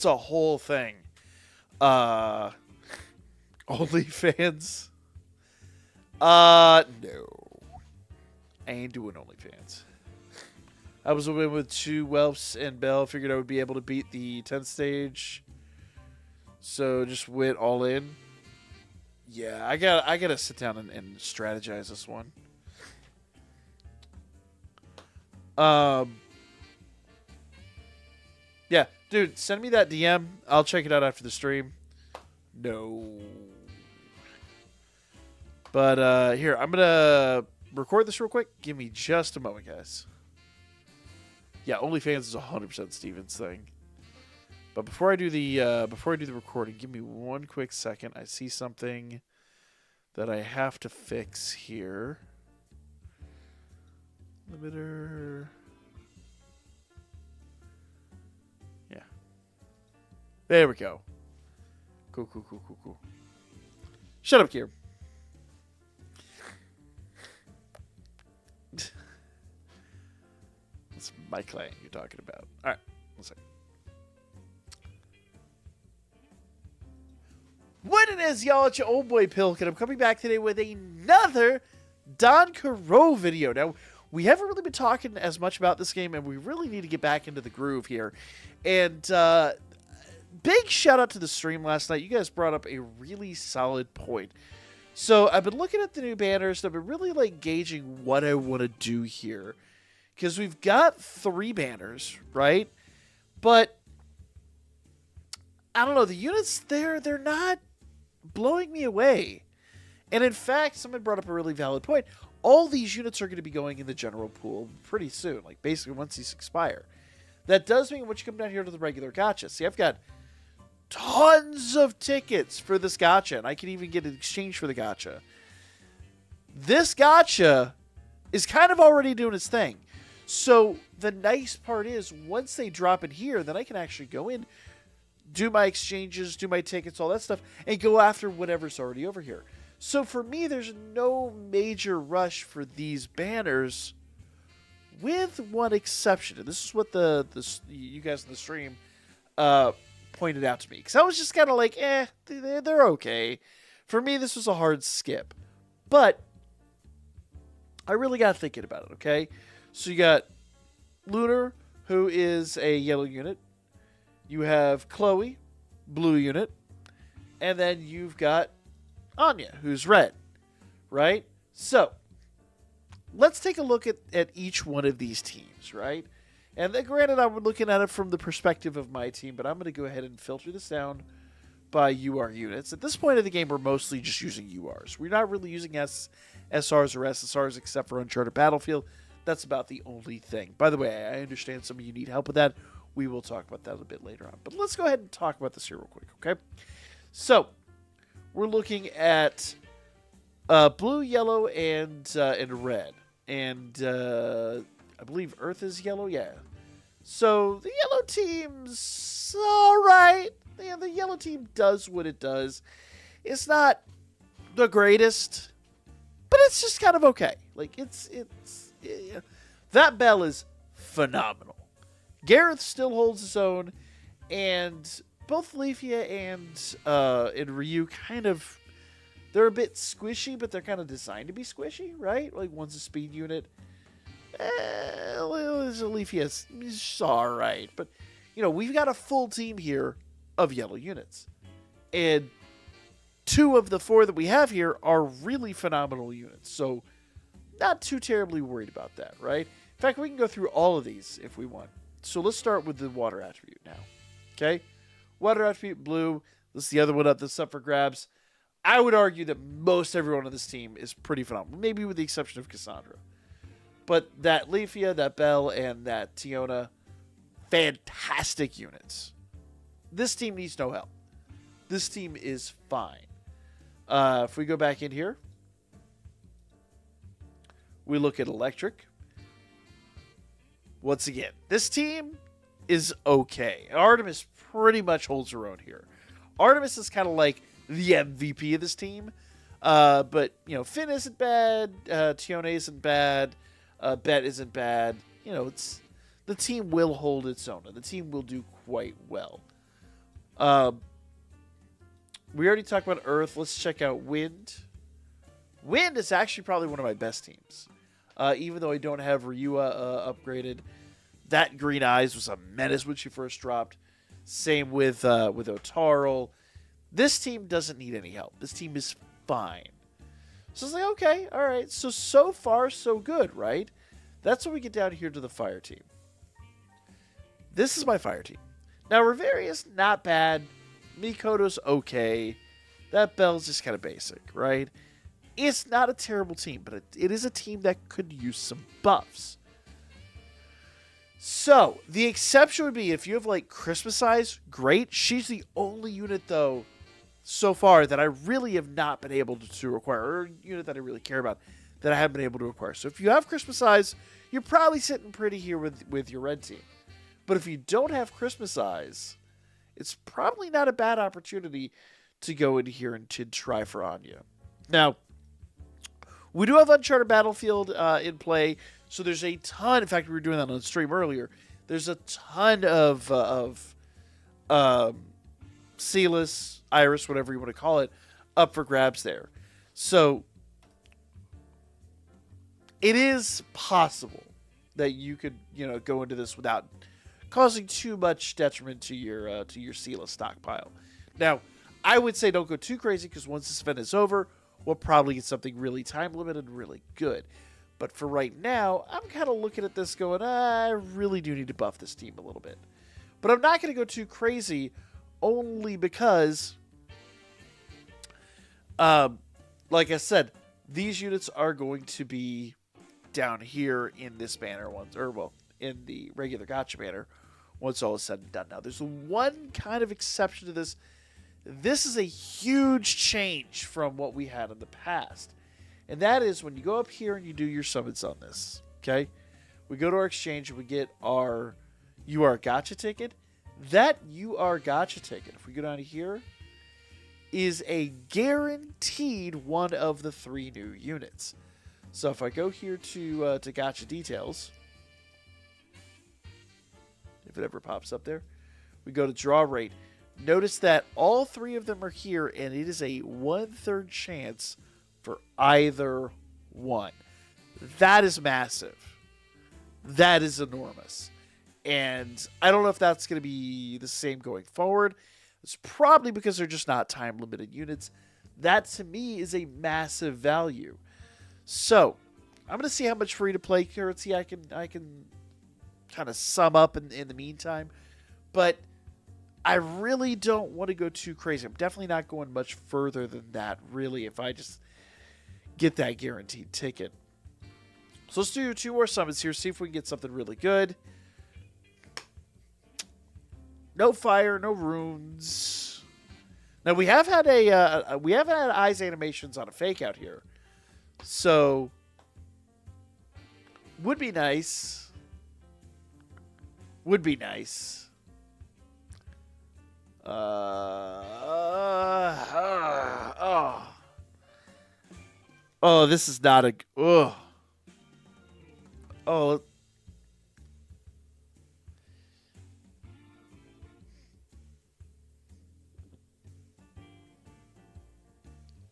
a whole thing. OnlyFans? No. I ain't doing OnlyFans. I was a win with 2 Welfs and Bell. Figured I would be able to beat the 10th stage. So just went all in. Yeah, I gotta sit down and strategize this one. Yeah, dude, send me that DM. I'll check it out after the stream. No. But here, I'm gonna record this real quick. Give me just a moment, guys. Yeah, OnlyFans is 100% Steven's thing. But before I do the recording, give me one quick second. I see something that I have to fix here. Limiter. Yeah. There we go. Cool. Shut up, Kier. That's my client you're talking about. All right. One second. What it is, y'all? It's your old boy Pilk, and I'm coming back today with another Danchro video. Now, we haven't really been talking as much about this game, and we really need to get back into the groove here. And big shout out to the stream last night. You guys brought up a really solid point. So I've been looking at the new banners, and I've been really like gauging what I want to do here. Because we've got 3 banners, right? But I don't know, the units there, they're not blowing me away. And in fact, someone brought up a really valid point. All these units are going to be going in the general pool pretty soon, like basically once these expire. That does mean once you come down here to the regular gacha. See, I've got tons of tickets for this gacha, and I can even get an exchange for the gacha. This gacha is kind of already doing its thing. So the nice part is once they drop in here, then I can actually go in, do my exchanges, do my tickets, all that stuff, and go after whatever's already over here. So for me, there's no major rush for these banners, with one exception. And this is what you guys in the stream pointed out to me. Because I was just kind of like, they're okay. For me, this was a hard skip. But I really got thinking about it, okay? So you got Lunar, who is a yellow unit. You have Chloe, blue unit. And then you've got Anya, who's red. Right? So, let's take a look at each one of these teams, right? And then, granted, I'm looking at it from the perspective of my team, but I'm going to go ahead and filter this down by UR units. At this point of the game, we're mostly just using URs. We're not really using SRs or SSRs except for Uncharted Battlefield. That's about the only thing. By the way, I understand some of you need help with that. We will talk about that a bit later on. But let's go ahead and talk about this here real quick, okay? So, we're looking at blue, yellow, and red. And I believe Earth is yellow, yeah. So, the yellow team's alright. Yeah, the yellow team does what it does. It's not the greatest, but it's just kind of okay. Like, yeah. That Bell is phenomenal. Gareth still holds his own, and both Leafia and Ryu kind of, they're a bit squishy, but they're kind of designed to be squishy, right? Like, one's a speed unit. Leafia's alright, but, you know, we've got a full team here of yellow units. And 2 of the 4 that we have here are really phenomenal units, so not too terribly worried about that, right? In fact, we can go through all of these if we want. So let's start with the water attribute now. Okay? Water attribute, blue. This is the other one up that's up for grabs. I would argue that most everyone on this team is pretty phenomenal. Maybe with the exception of Cassandra. But that Leafia, that Belle, and that Tiona, fantastic units. This team needs no help. This team is fine. If we go back in here, we look at electric. Once again, this team is okay. Artemis pretty much holds her own here. Artemis is kind of like the MVP of this team. But, you know, Finn isn't bad. Tiona isn't bad. Bet isn't bad. You know, the team will hold its own. And the team will do quite well. We already talked about Earth. Let's check out Wind. Wind is actually probably one of my best teams. Even though I don't have Ryua upgraded. That Green Eyes was a menace when she first dropped. Same with Otarl. This team doesn't need any help. This team is fine. So it's like, okay, all right. So far, so good, right? That's when we get down here to the fire team. This is my fire team. Now, Riveria's not bad. Mikoto's okay. That Belle's just kind of basic, right? It's not a terrible team, but it is a team that could use some buffs. So, the exception would be if you have, like, Christmas Eyes, great. She's the only unit, though, so far that I really have not been able to acquire, or a unit that I really care about that I haven't been able to acquire. So, if you have Christmas Eyes, you're probably sitting pretty here with your red team. But if you don't have Christmas Eyes, it's probably not a bad opportunity to go in here and to try for Anya. Now, we do have Uncharted Battlefield in play, so there's a ton. In fact, we were doing that on the stream earlier. There's a ton of Celis, Iris, whatever you want to call it, up for grabs there. So it is possible that you could, you know, go into this without causing too much detriment to your Celis stockpile. Now, I would say don't go too crazy because once this event is over, we'll probably get something really time limited and really good. But for right now, I'm kind of looking at this going, I really do need to buff this team a little bit. But I'm not going to go too crazy only because, like I said, these units are going to be down here in this banner once, or well, in the regular gacha banner once all is said and done. Now, there's one kind of exception to this. This is a huge change from what we had in the past. And that is when you go up here and you do your summons on this. Okay? We go to our exchange and we get our UR gacha ticket. That UR gacha ticket, if we go down to here, is a guaranteed one of the 3 new units. So if I go here to gacha details, if it ever pops up there, we go to draw rate. Notice that all 3 of them are here, and it is a 1/3 chance for either one. That is massive. That is enormous. And I don't know if that's going to be the same going forward. It's probably because they're just not time-limited units. That, to me, is a massive value. So, I'm gonna see how much free to play currency I can kind of sum up in the meantime. But I really don't want to go too crazy. I'm definitely not going much further than that, really, if I just get that guaranteed ticket. So let's do 2 more summons here, see if we can get something really good. No fire, no runes. Now we have had eyes animations on a fake out here, so would be nice. Would be nice. Oh, this is not a. Oh. Oh.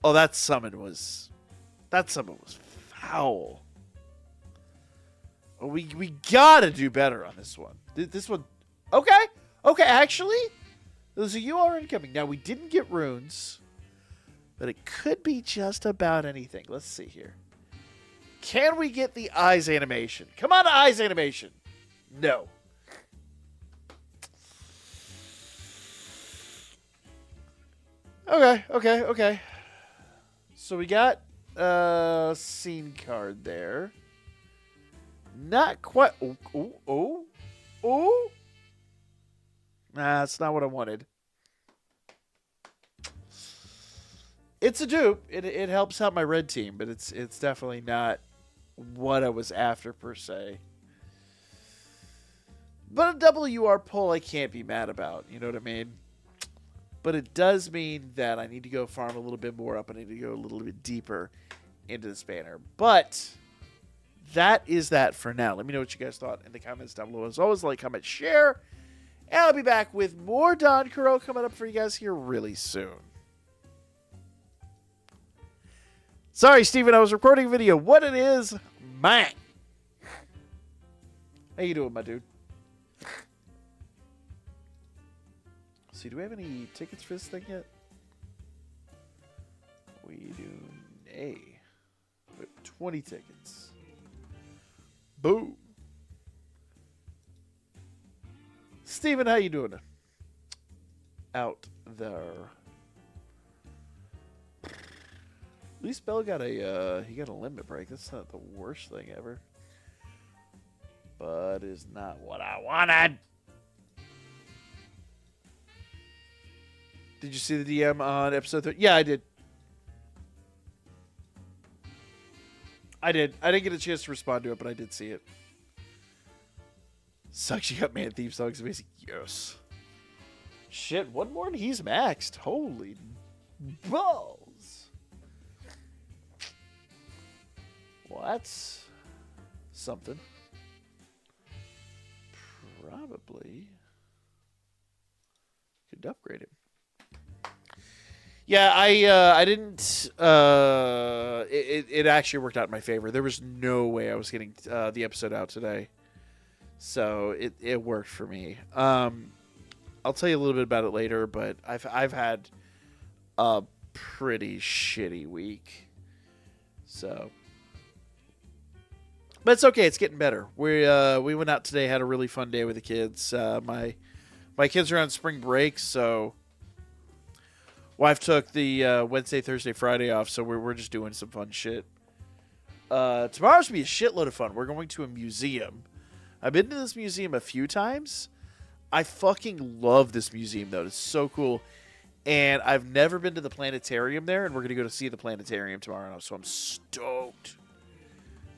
Oh, that summon was foul. Oh, we gotta do better on this one. This one, okay, actually, those are you are incoming. Now we didn't get runes, but it could be just about anything. Let's see here. Can we get the eyes animation? Come on, eyes animation. No. Okay. So we got a scene card there. Not quite. Oh. Nah, that's not what I wanted. It's a dupe. It helps out my red team, but it's definitely not what I was after per se. But a double UR pull I can't be mad about. You know what I mean? But it does mean that I need to go farm a little bit more up. I need to go a little bit deeper into this banner. But that is that for now. Let me know what you guys thought in the comments down below. As always, like, comment, share. And I'll be back with more Danchro coming up for you guys here really soon. Sorry, Steven, I was recording a video. What it is, man. How you doing, my dude? See, do we have any tickets for this thing yet? We do. A. We have 20 tickets. Boom. Steven, how you doing? Out there. At least Bell got he got a limit break. That's not the worst thing ever. But it's not what I wanted. Did you see the DM on episode 3? Yeah, I did. I didn't get a chance to respond to it, but I did see it. Sucks you got Man Thief songs amazing. Yes. Shit, one more and he's maxed. Holy balls. Well, that's something. Probably could upgrade him. Yeah, I didn't. It actually worked out in my favor. There was no way I was getting the episode out today, so it worked for me. I'll tell you a little bit about it later, but I've had a pretty shitty week, so. But it's okay. It's getting better. We went out today, had a really fun day with the kids. My kids are on spring break, so. Wife took the Wednesday, Thursday, Friday off, so we're just doing some fun shit. Tomorrow's going to be a shitload of fun. We're going to a museum. I've been to this museum a few times. I fucking love this museum, though. It's so cool. And I've never been to the planetarium there, and we're going to go to see the planetarium tomorrow, so I'm stoked.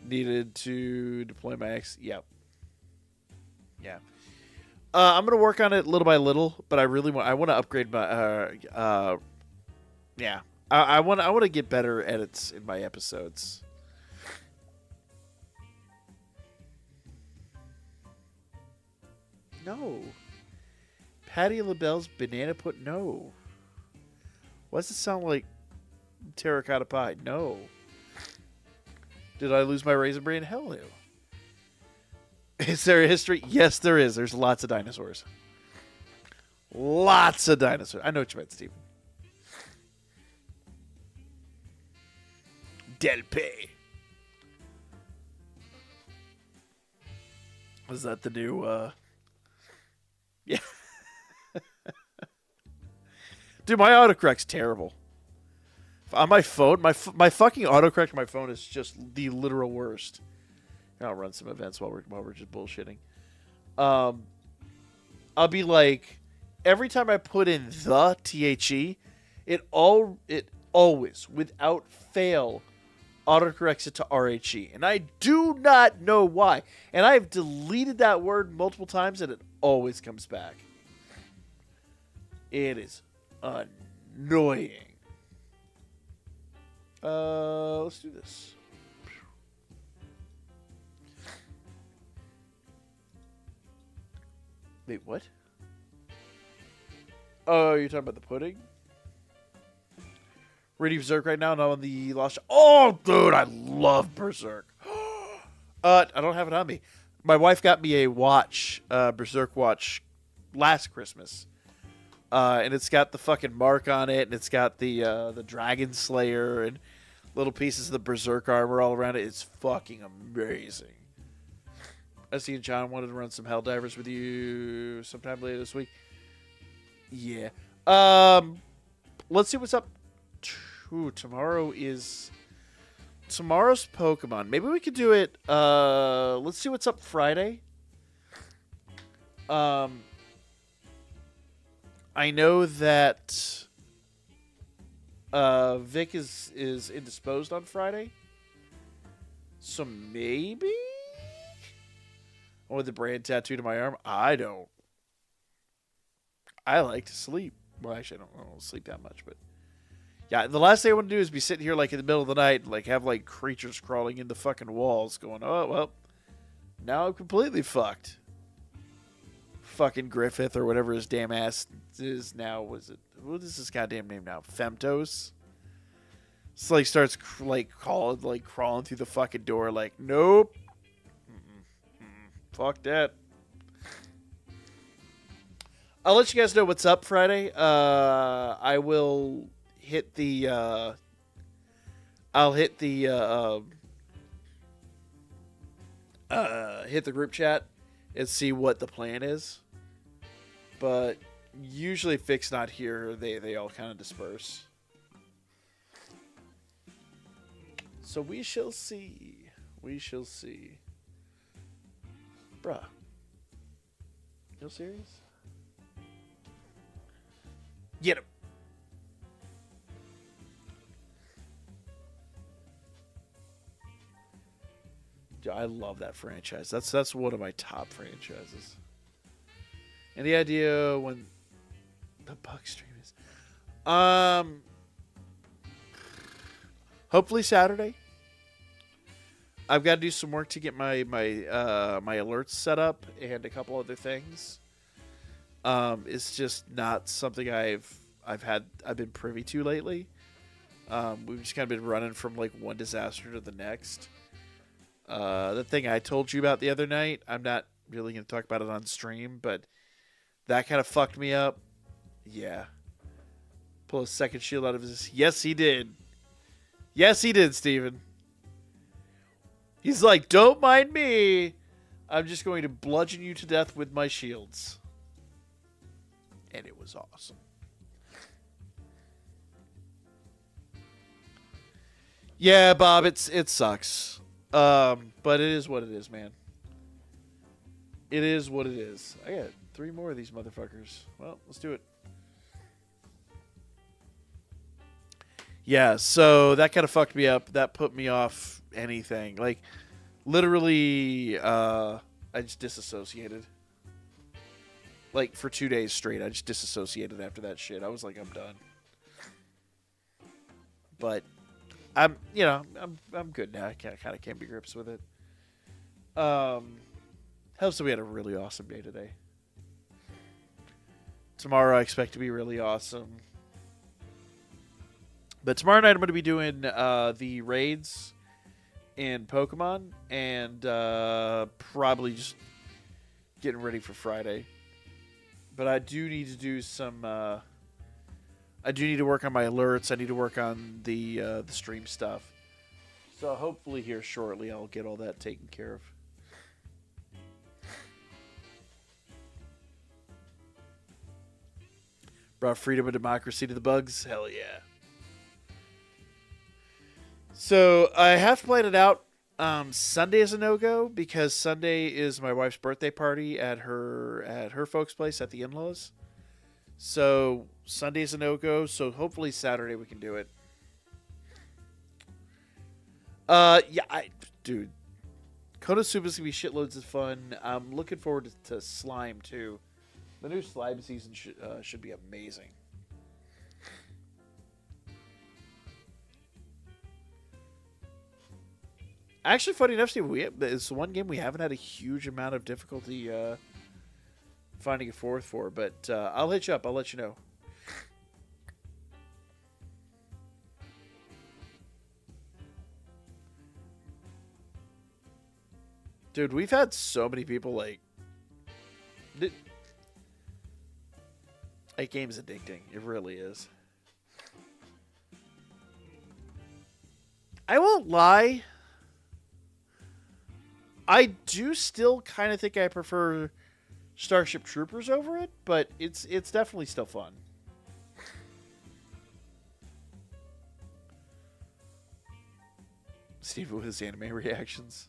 Needed to deploy my X. Yep. Yeah. I'm going to work on it little by little, but I want to upgrade my, yeah. I want to get better edits in my episodes. No. Patty LaBelle's banana put, no. Why does it sound like terracotta pie? No. Did I lose my raisin bran? Hell no. Is there a history? Yes, there is. There's lots of dinosaurs. Lots of dinosaurs. I know what you meant, Steven. Del P. Was that the new? Yeah. Dude, my autocorrect's terrible. On my phone, my fucking autocorrect on my phone is just the literal worst. I'll run some events while we're just bullshitting. I'll be like, every time I put in the THE, it always, without fail, autocorrects it to RHE. And I do not know why. And I've deleted that word multiple times and it always comes back. It is annoying. Let's do this. Wait, what? Oh, you're talking about the pudding? Reading Berserk right now, and I'm on the Lost. Oh, dude, I love Berserk. I don't have it on me. My wife got me a watch, Berserk watch, last Christmas, and it's got the fucking mark on it, and it's got the Dragon Slayer and little pieces of the Berserk armor all around it. It's fucking amazing. I see John wanted to run some Helldivers with you sometime later this week. Yeah. Let's see what's up. Ooh, tomorrow's Pokemon. Maybe we could do it. Let's see what's up Friday. I know that Vic is indisposed on Friday, so maybe. Or the brand tattoo to my arm. I don't. I like to sleep. Well, actually, I don't sleep that much, but yeah, the last thing I want to do is be sitting here like in the middle of the night and like have like creatures crawling in the fucking walls going, oh, well, now I'm completely fucked. Fucking Griffith or whatever his damn ass is now. What is his goddamn name now? Femtos? It's like starts crawling through the fucking door like, nope. Fuck that. I'll let you guys know what's up Friday. I will hit the hit the group chat and see what the plan is. But usually if Vic's not here, they all kind of disperse. So we shall see. We shall see. Bruh. You serious? Get him. Dude, I love that franchise. That's one of my top franchises. Any idea when the bug stream is? Hopefully Saturday. I've got to do some work to get my alerts set up and a couple other things. It's just not something I've been privy to lately. We've just kind of been running from like one disaster to the next. The thing I told you about the other night, I'm not really going to talk about it on stream, but that kind of fucked me up. Yeah. Pull a second shield out of his... Yes, he did. Yes, he did, Steven. He's like, don't mind me. I'm just going to bludgeon you to death with my shields. And it was awesome. Yeah, Bob, it sucks. But it is what it is, man. It is what it is. I got 3 more of these motherfuckers. Well, let's do it. Yeah, so that kind of fucked me up. That put me off anything. Like, literally, I just disassociated. Like, for 2 days straight, I just disassociated after that shit. I was like, I'm done. But I'm good now. I kind of came to grips with it. Helps that we had a really awesome day today. Tomorrow I expect to be really awesome. But tomorrow night I'm going to be doing the raids in Pokemon and probably just getting ready for Friday. But I do need to do some... I do need to work on my alerts. I need to work on the stream stuff. So hopefully here shortly I'll get all that taken care of. Brought freedom and democracy to the bugs. Hell yeah. So I have to plan it out. Sunday is a no-go because Sunday is my wife's birthday party at her folks' place at the in-laws. So Sunday is a no-go. So hopefully Saturday we can do it. Yeah, dude, Konosuba is gonna be shitloads of fun. I'm looking forward to Slime too. The new Slime season should be amazing. Actually, funny enough, Steve, it's the one game we haven't had a huge amount of difficulty finding a fourth for. But I'll hit you up. I'll let you know. Dude, we've had so many people like game's addicting. It really is. I won't lie. I do still kind of think I prefer Starship Troopers over it, but it's definitely still fun. Steve with his anime reactions.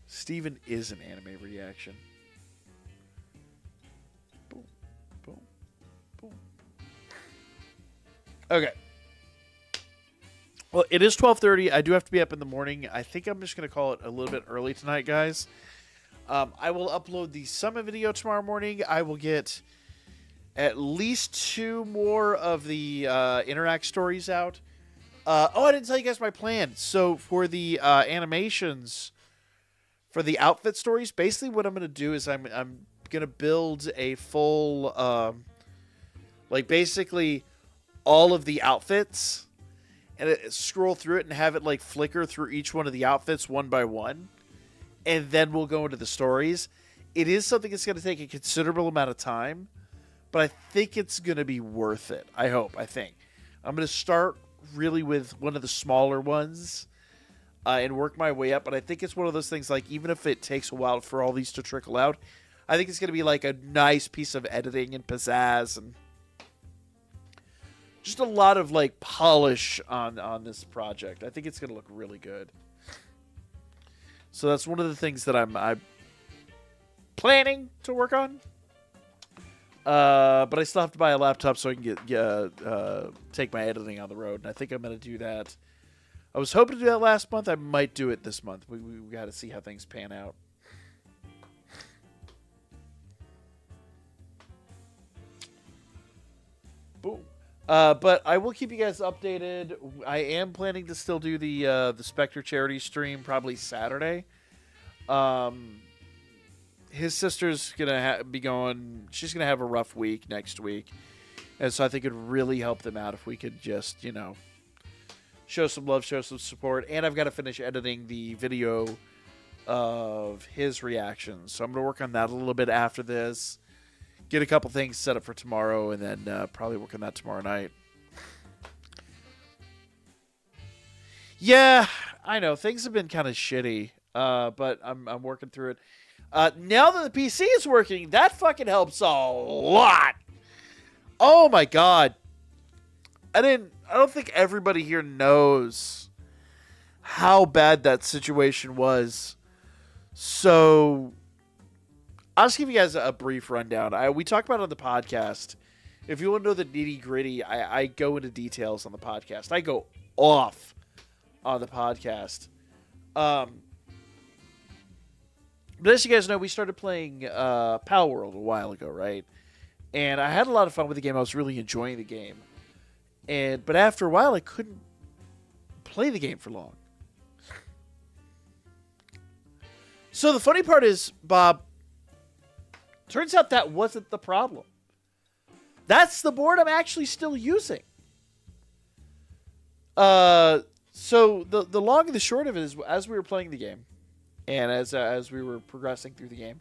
Steven is an anime reaction. Boom, boom, boom. Okay. Well, it is 12:30. I do have to be up in the morning. I think I'm just going to call it a little bit early tonight, guys. I will upload the summit video tomorrow morning. I will get at least 2 more of the Interact stories out. I didn't tell you guys my plan. So for the animations, for the outfit stories, basically what I'm going to do is I'm going to build a full, basically all of the outfits, and scroll through it and have it flicker through each one of the outfits one by one, and then we'll go into the stories. It is something that's going to take a considerable amount of time, but I think it's going to be worth it. I think. I'm going to start really with one of the smaller ones and work my way up, but I think it's one of those things, even if it takes a while for all these to trickle out, I think it's going to be a nice piece of editing and pizzazz and just a lot of polish on this project. I think it's going to look really good. So that's one of the things that I'm planning to work on. But I still have to buy a laptop so I can take my editing on the road, and I think I'm going to do that. I was hoping to do that last month. I might do it this month. We got to see how things pan out. Boom. But I will keep you guys updated. I am planning to still do the Spectre charity stream probably Saturday. His sister's gonna be going. She's gonna have a rough week next week, and so I think it'd really help them out if we could just show some love, show some support. And I've got to finish editing the video of his reactions, so I'm gonna work on that a little bit after this. Get a couple things set up for tomorrow, and then probably work on that tomorrow night. Yeah, I know things have been kind of shitty, but I'm working through it. Now that the PC is working, that fucking helps a lot. Oh my god, I don't think everybody here knows how bad that situation was. So I'll just give you guys a brief rundown. We talk about it on the podcast. If you want to know the nitty-gritty, I go into details on the podcast. I go off on the podcast. But as you guys know, we started playing Pal World a while ago, right? And I had a lot of fun with the game. I was really enjoying the game. But after a while, I couldn't play the game for long. So the funny part is, Bob, turns out that wasn't the problem. That's the board I'm actually still using. So the long and the short of it is, as we were playing the game, and as we were progressing through the game,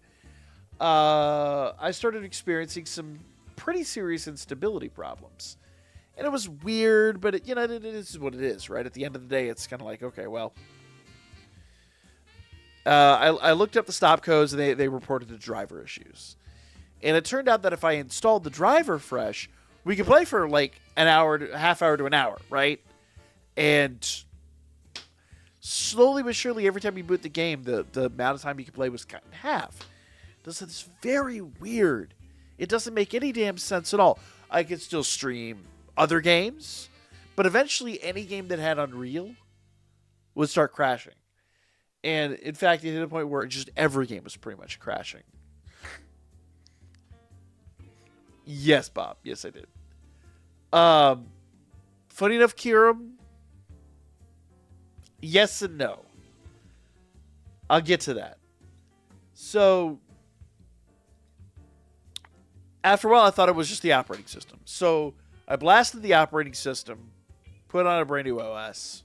I started experiencing some pretty serious instability problems. And it was weird, but it is what it is, right? At the end of the day, it's kind of like, okay, well, I looked up the stop codes, and they reported the driver issues. And it turned out that if I installed the driver fresh, we could play for like an hour, half hour to an hour, right? And slowly but surely, every time you boot the game, the amount of time you could play was cut in half. This is very weird. It doesn't make any damn sense at all. I could still stream other games, but eventually any game that had Unreal would start crashing. And in fact, it hit a point where just every game was pretty much crashing. Yes, Bob. Yes, I did. Funny enough, Kieran. Yes and no. I'll get to that. So, after a while, I thought it was just the operating system. So, I blasted the operating system, put on a brand new OS.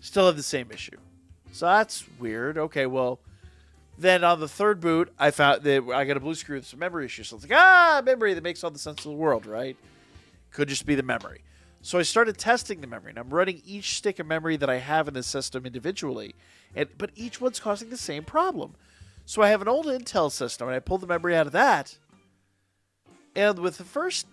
Still have the same issue. So, that's weird. Okay, well, then on the third boot, I found that I got a blue screen with some memory issues. So, it's like, memory, that makes all the sense in the world, right? Could just be the memory. So I started testing the memory, and I'm running each stick of memory that I have in the system individually, but each one's causing the same problem. So I have an old Intel system, and I pulled the memory out of that, and with the first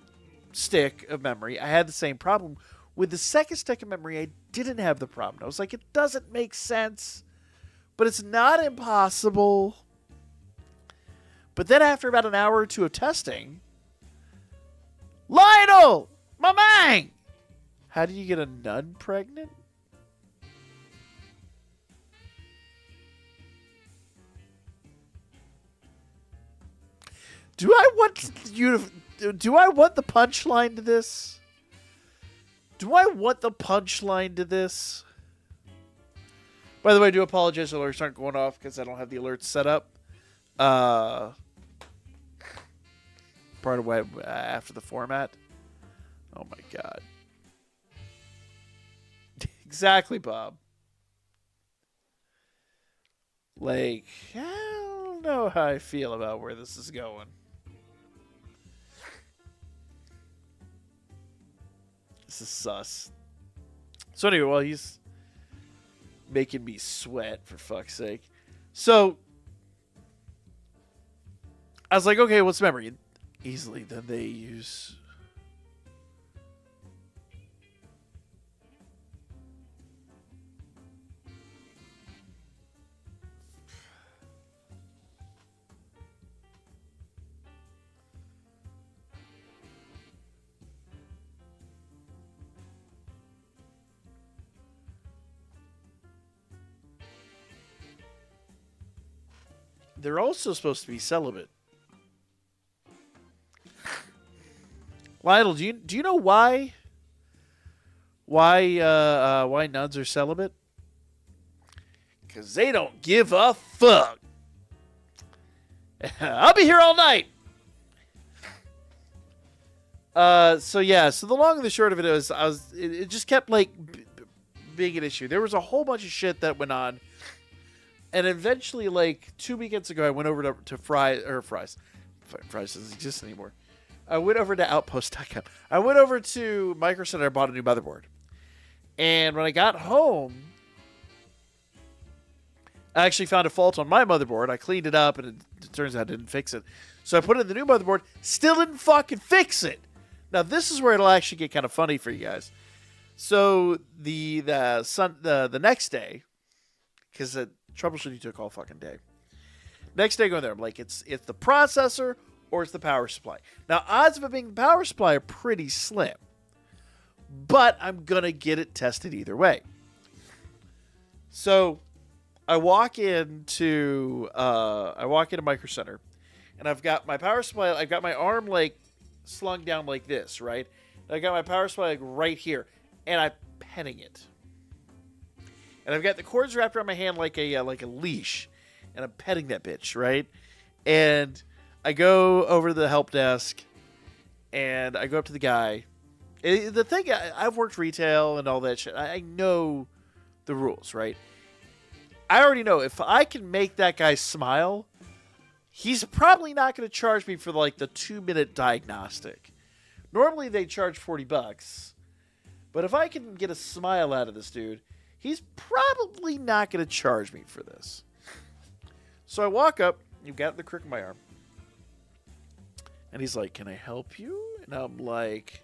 stick of memory, I had the same problem. With the second stick of memory, I didn't have the problem. I was like, it doesn't make sense, but it's not impossible. But then after about an hour or two of testing, Lionel! My man! How did you get a nun pregnant? Do I want the punchline to this? Do I want the punchline to this? By the way, I do apologize. Alerts aren't going off because I don't have the alerts set up. Part of why after the format. Oh my god. Exactly, Bob. Like, I don't know how I feel about where this is going. This is sus. So anyway, well, he's making me sweat, for fuck's sake. So, I was like, okay, what's memory? Easily, then they use... They're also supposed to be celibate. Lionel, do you know why nuns are celibate? Because they don't give a fuck. I'll be here all night. So the long and the short of it is, it just kept like being an issue. There was a whole bunch of shit that went on. And eventually, like 2 weekends ago, I went over to Fry's. Fry's doesn't exist anymore. I went over to Outpost.com. I went over to Micro Center. I bought a new motherboard. And when I got home, I actually found a fault on my motherboard. I cleaned it up, and it turns out I didn't fix it. So I put in the new motherboard. Still didn't fucking fix it. Now, this is where it'll actually get kind of funny for you guys. So the next day, because the troubleshooting took all fucking day. Next day, going there, I'm like, it's the processor or it's the power supply. Now, odds of it being the power supply are pretty slim, but I'm gonna get it tested either way. So, I walk into Micro Center, and I've got my power supply. I've got my arm like slung down like this, right? And I got my power supply like right here, and I'm petting it. And I've got the cords wrapped around my hand like a leash, and I'm petting that bitch, right? And I go over to the help desk, and I go up to the guy. The thing, I've worked retail and all that shit. I know the rules, right? I already know if I can make that guy smile, he's probably not going to charge me for like the 2-minute diagnostic. Normally they charge $40, but if I can get a smile out of this dude, he's probably not going to charge me for this. So I walk up. You've got the crook of my arm. And he's like, can I help you? And I'm like,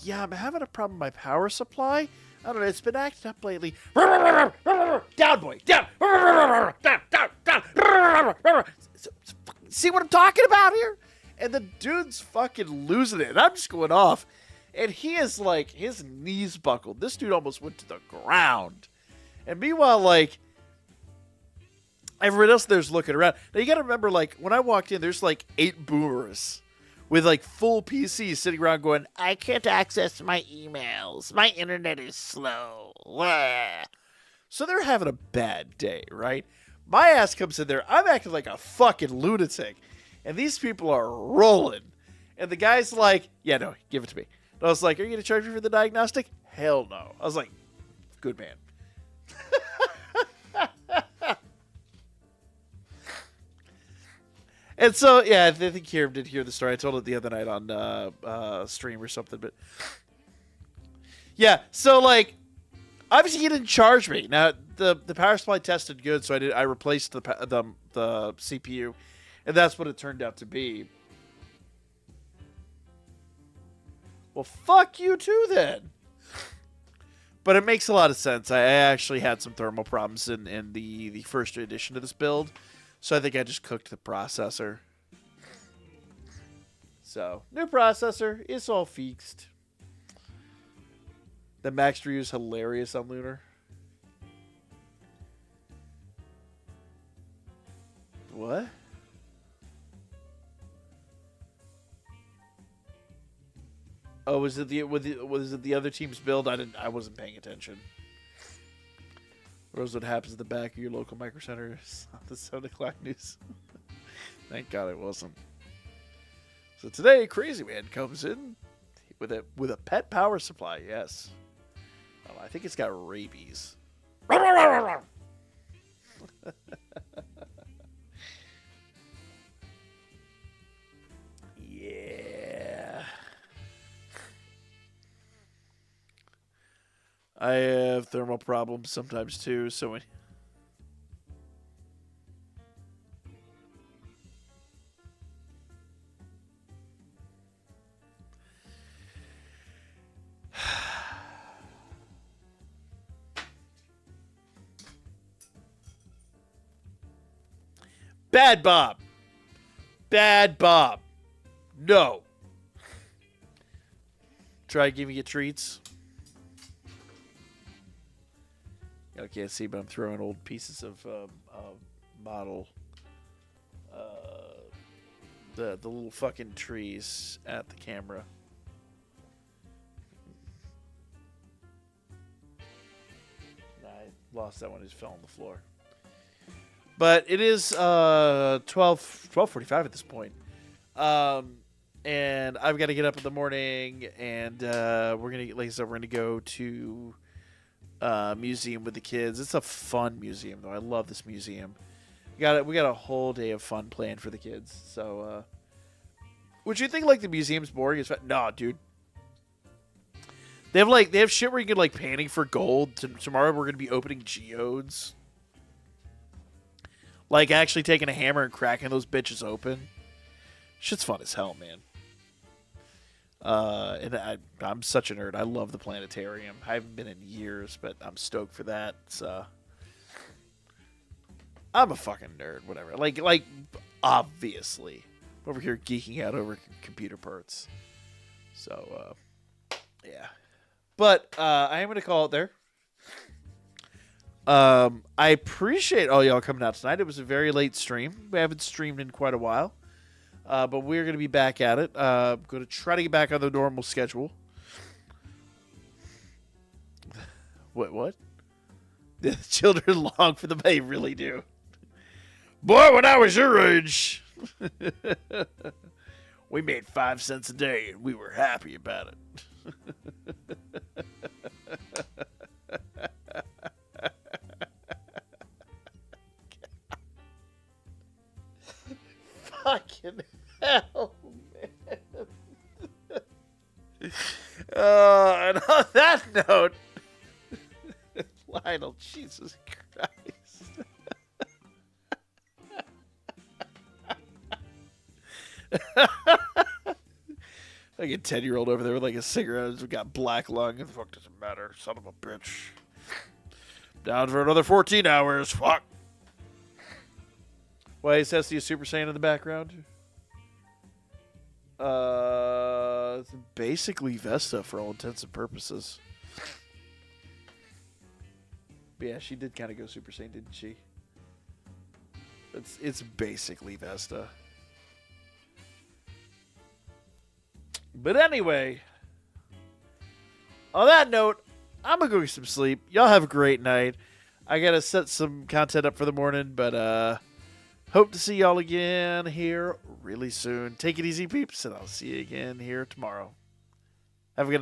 yeah, I'm having a problem with my power supply. I don't know, it's been acting up lately. Down, boy, down. Down. See what I'm talking about here? And the dude's fucking losing it. And I'm just going off. And he is like, his knees buckled. This dude almost went to the ground. And meanwhile, like, everyone else there's looking around. Now, you got to remember, like, when I walked in, there's like 8 boomers with like full PCs sitting around going, I can't access my emails. My internet is slow. Blah. So they're having a bad day, right? My ass comes in there. I'm acting like a fucking lunatic. And these people are rolling. And the guy's like, yeah, no, give it to me. And I was like, are you going to charge me for the diagnostic? Hell no. I was like, good man. And so, yeah, I think Kieran did hear the story. I told it the other night on stream or something. But yeah, so like, obviously he didn't charge me. Now the power supply tested good, so I replaced the CPU, and that's what it turned out to be. Well, fuck you too then. But it makes a lot of sense. I actually had some thermal problems in the first edition of this build. So I think I just cooked the processor. So, new processor. It's all fixed. The max review is hilarious on Lunar. What? Oh, was it the other team's build? I wasn't paying attention. Or is what happens at the back of your local micro center on the 7 o'clock news. Thank God it wasn't. So today, Crazy Man comes in with a pet power supply. Yes. Oh, I think it's got rabies. Yeah. I have thermal problems sometimes too, so when Bad Bob. Bad Bob. No. Try giving you treats. I can't see, but I'm throwing old pieces of model, the little fucking trees at the camera. I lost that one. It just fell on the floor. But it is 12:45 at this point. And I've got to get up in the morning, and we're gonna, like I said, we're gonna go to museum with the kids. It's a fun museum, though. I love this museum. We got a whole day of fun planned for the kids. So, would you think like the museum's boring? No, dude. They have shit where you can like panning for gold. Tomorrow we're gonna be opening geodes. Like actually taking a hammer and cracking those bitches open. Shit's fun as hell, man. And I'm such a nerd. I love the planetarium. I haven't been in years, but I'm stoked for that. So I'm a fucking nerd. Whatever. Like obviously, over here geeking out over computer parts. So yeah. But I am gonna call it there. I appreciate all y'all coming out tonight. It was a very late stream. We haven't streamed in quite a while. But we're going to be back at it. Going to try to get back on the normal schedule. What? The children long for the they really do. Boy, when I was your age, we made 5 cents a day and we were happy about it. Fucking hell, man. And on that note, Lionel, Jesus Christ. Like a 10-year-old over there with like a cigarette who's got black lung. The fuck doesn't matter, son of a bitch. Down for another 14 hours. Fuck. Why is Hestia Super Saiyan in the background? It's basically Vesta for all intents and purposes. But yeah, she did kind of go Super Saiyan, didn't she? It's basically Vesta. But anyway, on that note, I'm going to go get some sleep. Y'all have a great night. I got to set some content up for the morning, but hope to see y'all again here really soon. Take it easy, peeps, and I'll see you again here tomorrow. Have a good night.